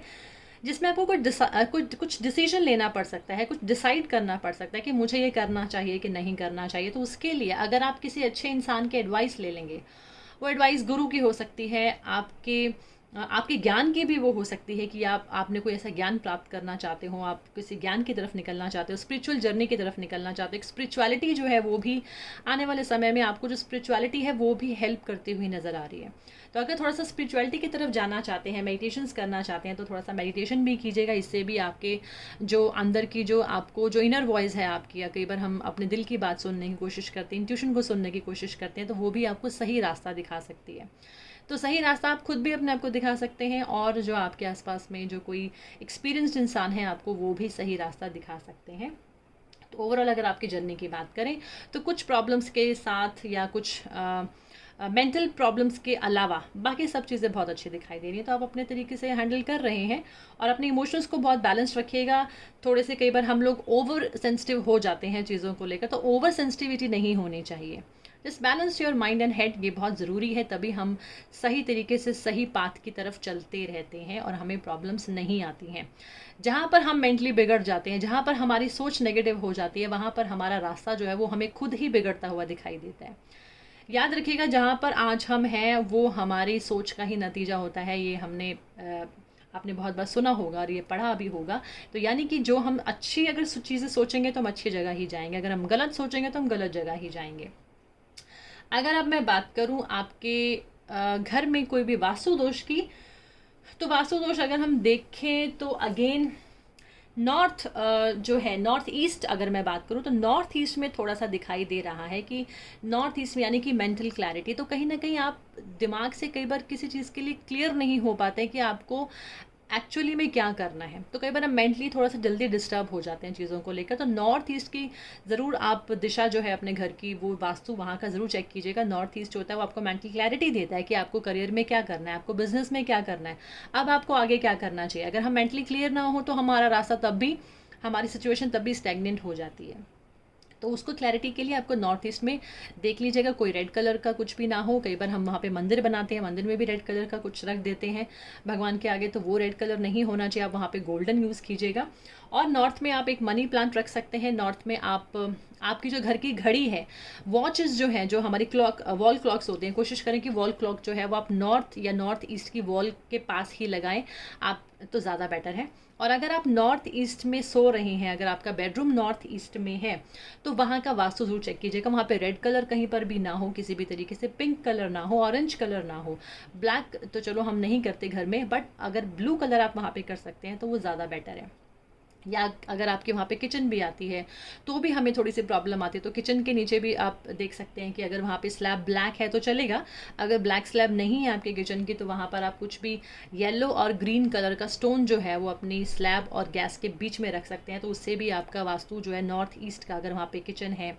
जिसमें आपको कुछ डिसीजन लेना पड़ सकता है, कुछ डिसाइड करना पड़ सकता है कि मुझे ये करना चाहिए कि नहीं करना चाहिए। तो उसके लिए अगर आप किसी अच्छे इंसान के एडवाइस ले लेंगे, वो एडवाइस गुरु की हो सकती है, आपके ज्ञान की भी वो हो सकती है कि आपने कोई ऐसा ज्ञान प्राप्त करना चाहते हो, आप किसी ज्ञान की तरफ निकलना चाहते हो, स्पिरिचुअल जर्नी की तरफ निकलना चाहते हो। एक स्पिरिचुअलिटी जो है वो भी आने वाले समय में आपको जो स्पिरिचुअलिटी है वो भी हेल्प करती हुई नज़र आ रही है। तो अगर थोड़ा सा स्पिरिचुअलिटी की तरफ जाना चाहते हैं, मेडिटेशंस करना चाहते हैं, तो थोड़ा सा मेडिटेशन भी कीजिएगा। इससे भी आपके जो अंदर की जो आपको जो इनर वॉइस है आपकी, या कई बार हम अपने दिल की बात सुनने की कोशिश करते हैं, इंट्यूशन को सुनने की कोशिश करते हैं, तो वो भी आपको सही रास्ता दिखा सकती है। तो सही रास्ता आप खुद भी अपने आप को दिखा सकते हैं, और जो आपके आसपास में जो कोई एक्सपीरियंस्ड इंसान है आपको वो भी सही रास्ता दिखा सकते हैं। तो ओवरऑल अगर आपकी जर्नी की बात करें तो कुछ प्रॉब्लम्स के साथ या कुछ मेंटल प्रॉब्लम्स के अलावा बाकी सब चीज़ें बहुत अच्छी दिखाई दे रही हैं। तो आप अपने तरीके से हैंडल कर रहे हैं और अपने इमोशंस को बहुत बैलेंस रखिएगा। थोड़े से कई बार हम लोग ओवर सेंसिटिव हो जाते हैं चीज़ों को लेकर, तो ओवर सेंसिटिविटी नहीं होनी चाहिए। Just balance your mind and head, ये बहुत ज़रूरी है, तभी हम सही तरीके से सही पाथ की तरफ चलते रहते हैं और हमें प्रॉब्लम्स नहीं आती हैं। जहाँ पर हम मेंटली बिगड़ जाते हैं, जहाँ पर हमारी सोच नेगेटिव हो जाती है, वहाँ पर हमारा रास्ता जो है वो हमें खुद ही बिगड़ता हुआ दिखाई देता है। याद रखिएगा, जहाँ पर आज हम हैं वो हमारी सोच का ही नतीजा होता है। ये आपने बहुत बार सुना होगा और ये पढ़ा भी होगा। तो यानी कि जो हम अच्छी अगर चीज़ें सोचेंगे तो हम अच्छी जगह ही जाएंगे, अगर हम गलत सोचेंगे तो हम गलत जगह ही जाएंगे। अगर अब मैं बात करूं आपके घर में कोई भी वास्तु दोष की, तो वास्तु दोष अगर हम देखें तो अगेन नॉर्थ जो है, नॉर्थ ईस्ट अगर मैं बात करूं तो नॉर्थ ईस्ट में थोड़ा सा दिखाई दे रहा है कि नॉर्थ ईस्ट में यानी कि मेंटल क्लैरिटी, तो कहीं ना कहीं आप दिमाग से कई बार किसी चीज़ के लिए क्लियर नहीं हो पाते कि आपको एक्चुअली में क्या करना है। तो कई बार हम मेंटली थोड़ा सा जल्दी डिस्टर्ब हो जाते हैं चीज़ों को लेकर। तो नॉर्थ ईस्ट की ज़रूर आप दिशा जो है अपने घर की, वो वास्तु वहाँ का ज़रूर चेक कीजिएगा। नॉर्थ ईस्ट जो होता है वो आपको मेंटल क्लैरिटी देता है कि आपको करियर में क्या करना है, आपको बिजनेस में क्या करना है, अब आपको आगे क्या करना चाहिए। अगर हम मेंटली क्लियर ना हो तो हमारा रास्ता तब भी, हमारी सिचुएशन तब भी स्टैग्नेंट हो जाती है। तो उसको क्लैरिटी के लिए आपको नॉर्थ ईस्ट में देख लीजिएगा, कोई रेड कलर का कुछ भी ना हो। कई बार हम वहाँ पे मंदिर बनाते हैं, मंदिर में भी रेड कलर का कुछ रख देते हैं भगवान के आगे, तो वो रेड कलर नहीं होना चाहिए। आप वहाँ पे गोल्डन यूज़ कीजिएगा। और नॉर्थ में आप एक मनी प्लांट रख सकते हैं। नॉर्थ में आप आपकी जो घर की घड़ी है, वॉचेस जो हैं, जो हमारी क्लॉक, वॉल क्लॉक्स होते हैं, कोशिश करें कि वॉल क्लॉक जो है वो आप नॉर्थ या नॉर्थ ईस्ट की वॉल के पास ही लगाएं, आप तो ज़्यादा बेटर है। और अगर आप नॉर्थ ईस्ट में सो रहे हैं, अगर आपका बेडरूम नॉर्थ ईस्ट में है, तो वहाँ का वास्तु जरूर चेक कीजिएगा। वहाँ पे रेड कलर कहीं पर भी ना हो, किसी भी तरीके से पिंक कलर ना हो, ऑरेंज कलर ना हो, ब्लैक तो चलो हम नहीं करते घर में, बट अगर ब्लू कलर आप वहाँ पे कर सकते हैं तो वो ज़्यादा बेटर है। या अगर आपके वहाँ पे किचन भी आती है तो भी हमें थोड़ी सी प्रॉब्लम आती है, तो किचन के नीचे भी आप देख सकते हैं कि अगर वहाँ पे स्लैब ब्लैक है तो चलेगा। अगर ब्लैक स्लैब नहीं है आपके किचन की, तो वहाँ पर आप कुछ भी येलो और ग्रीन कलर का स्टोन जो है वो अपनी स्लैब और गैस के बीच में रख सकते हैं। तो उससे भी आपका वास्तु जो है नॉर्थ ईस्ट का, अगर वहाँ पे किचन है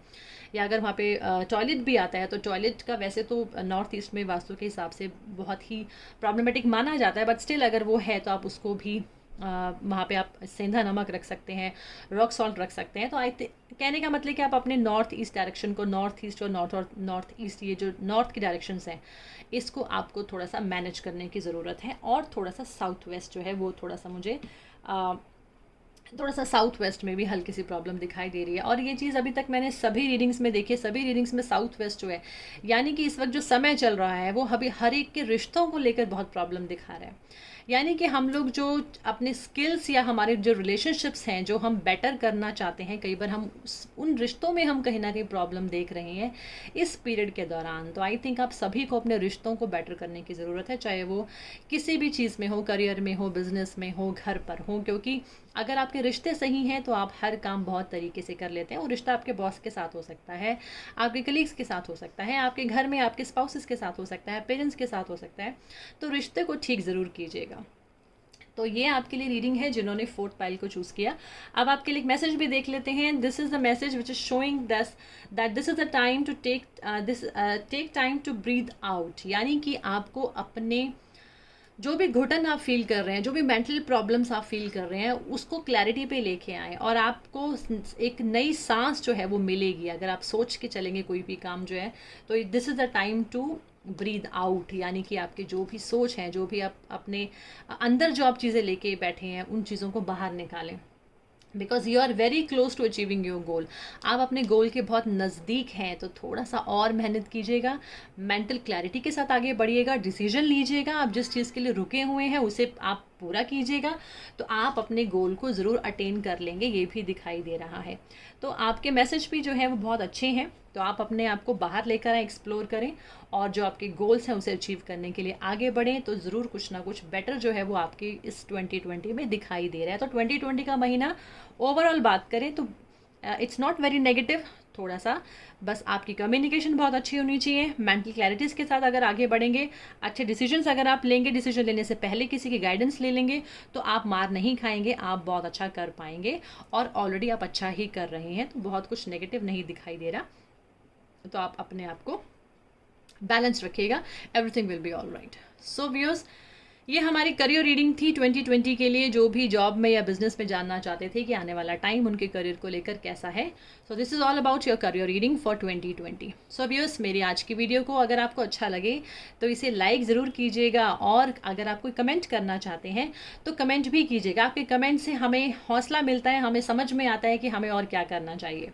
या अगर वहाँ पे टॉयलेट भी आता है, तो टॉयलेट का वैसे तो नॉर्थ ईस्ट में वास्तु के हिसाब से बहुत ही प्रॉब्लमेटिक माना जाता है, बट स्टिल अगर वो है तो आप उसको भी वहाँ पे आप सेंधा नमक रख सकते हैं, रॉक सॉल्ट रख सकते हैं। तो कहने का मतलब कि आप अपने नॉर्थ ईस्ट डायरेक्शन को, नॉर्थ ईस्ट और नॉर्थ ईस्ट, ये जो नॉर्थ की डायरेक्शंस हैं, इसको आपको थोड़ा सा मैनेज करने की ज़रूरत है। और थोड़ा सा साउथ वेस्ट जो है वो थोड़ा सा मुझे थोड़ा सा साउथ वेस्ट में भी हल्की सी प्रॉब्लम दिखाई दे रही है। और ये चीज़ अभी तक मैंने सभी रीडिंग्स में देखी है, सभी रीडिंग्स में साउथ वेस्ट जो है, यानी कि इस वक्त जो समय चल रहा है वो अभी हर एक के रिश्तों को लेकर बहुत प्रॉब्लम दिखा रहा है। यानी कि हम लोग जो अपने स्किल्स या हमारे जो रिलेशनशिप्स हैं, जो हम बेटर करना चाहते हैं, कई बार हम उन रिश्तों में हम कहीं ना कहीं प्रॉब्लम देख रहे हैं इस पीरियड के दौरान। तो आई थिंक आप सभी को अपने रिश्तों को बेटर करने की ज़रूरत है, चाहे वो किसी भी चीज़ में हो, करियर में हो, बिजनेस में हो, घर पर हो। क्योंकि अगर आपके रिश्ते सही हैं तो आप हर काम बहुत तरीके से कर लेते हैं। वो रिश्ता आपके बॉस के साथ हो सकता है, आपके कलीग्स के साथ हो सकता है, आपके घर में आपके स्पाउसेस के साथ हो सकता है, पेरेंट्स के साथ हो सकता है। तो रिश्ते को ठीक ज़रूर कीजिएगा। तो ये आपके लिए रीडिंग है जिन्होंने फोर्थ पाइल को चूज़ किया। अब आपके लिए एक मैसेज भी देख लेते हैं। This is the message which is showing that this is the time to take time to breathe out. यानी कि आपको अपने जो भी घुटन आप फील कर रहे हैं, जो भी मेंटल प्रॉब्लम्स आप फील कर रहे हैं, उसको क्लैरिटी पे लेके आएँ और आपको एक नई सांस जो है वो मिलेगी। अगर आप सोच के चलेंगे कोई भी काम जो है, तो this is the time to breathe out. यानी कि आपके जो भी सोच हैं, जो भी आप अपने अंदर जो आप चीज़ें लेके बैठे हैं, उन चीज़ों को बाहर निकालें। Because you are very close to achieving your goal. आप अपने गोल के बहुत नज़दीक हैं, तो थोड़ा सा और मेहनत कीजिएगा, मेंटल क्लैरिटी के साथ आगे बढ़िएगा, डिसीजन लीजिएगा। आप जिस चीज़ के लिए रुके हुए हैं उसे आप पूरा कीजिएगा, तो आप अपने गोल को ज़रूर अटेन कर लेंगे, ये भी दिखाई दे रहा है। तो आपके मैसेज भी जो है वो बहुत अच्छे हैं। तो आप अपने आप को बाहर लेकर आएँ, एक्सप्लोर करें और जो आपके गोल्स हैं उसे अचीव करने के लिए आगे बढ़ें। तो ज़रूर कुछ ना कुछ बेटर जो है वो आपके इस 2020 में दिखाई दे रहा है। तो 2020 का महीना ओवरऑल बात करें तो इट्स नॉट वेरी नेगेटिव। थोड़ा सा बस आपकी कम्युनिकेशन बहुत अच्छी होनी चाहिए, मेंटल क्लैरिटीज़ के साथ अगर आगे बढ़ेंगे, अच्छे डिसीजंस अगर आप लेंगे, डिसीजन लेने से पहले किसी की गाइडेंस ले लेंगे, तो आप मार नहीं खाएंगे, आप बहुत अच्छा कर पाएंगे। और ऑलरेडी आप अच्छा ही कर रहे हैं, तो बहुत कुछ नेगेटिव नहीं दिखाई दे रहा। तो आप अपने आप को बैलेंस रखिएगा, everything will be all right. So viewers, ये हमारी करियर रीडिंग थी 2020 के लिए, जो भी जॉब में या बिजनेस में जानना चाहते थे कि आने वाला टाइम उनके करियर को लेकर कैसा है। So this is all about your career reading for 2020। So viewers, मेरी आज की वीडियो को अगर आपको अच्छा लगे तो इसे लाइक ज़रूर कीजिएगा, और अगर आप कोई कमेंट करना चाहते हैं तो कमेंट भी कीजिएगा। आपके कमेंट से हमें हौसला मिलता है, हमें समझ में आता है कि हमें और क्या करना चाहिए।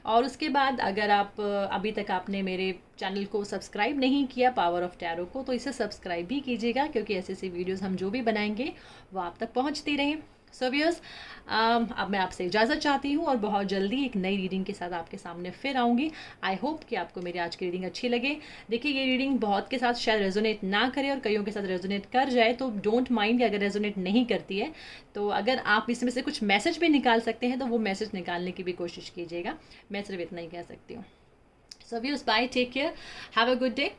और उसके बाद अगर आप अभी तक आपने मेरे चैनल को सब्सक्राइब नहीं किया, पावर ऑफ टैरो को, तो इसे सब्सक्राइब भी कीजिएगा, क्योंकि ऐसे ऐसी वीडियोस हम जो भी बनाएंगे वो आप तक पहुंचती रहें। सो व्यूअर्स, अब मैं आपसे इजाज़त चाहती हूँ और बहुत जल्दी एक नई रीडिंग के साथ आपके सामने फिर आऊँगी। आई होप कि आपको मेरी आज की रीडिंग अच्छी लगे। देखिए, ये रीडिंग बहुत के साथ शायद रेजोनेट ना करे और कईयों के साथ रेजोनेट कर जाए, तो डोंट माइंड अगर रेजोनेट नहीं करती है। तो अगर आप इसमें से कुछ मैसेज भी निकाल सकते हैं तो वो मैसेज निकालने की भी कोशिश कीजिएगा। मैं सिर्फ इतना ही कह सकती हूँ। So viewers, bye, take care, have a good day.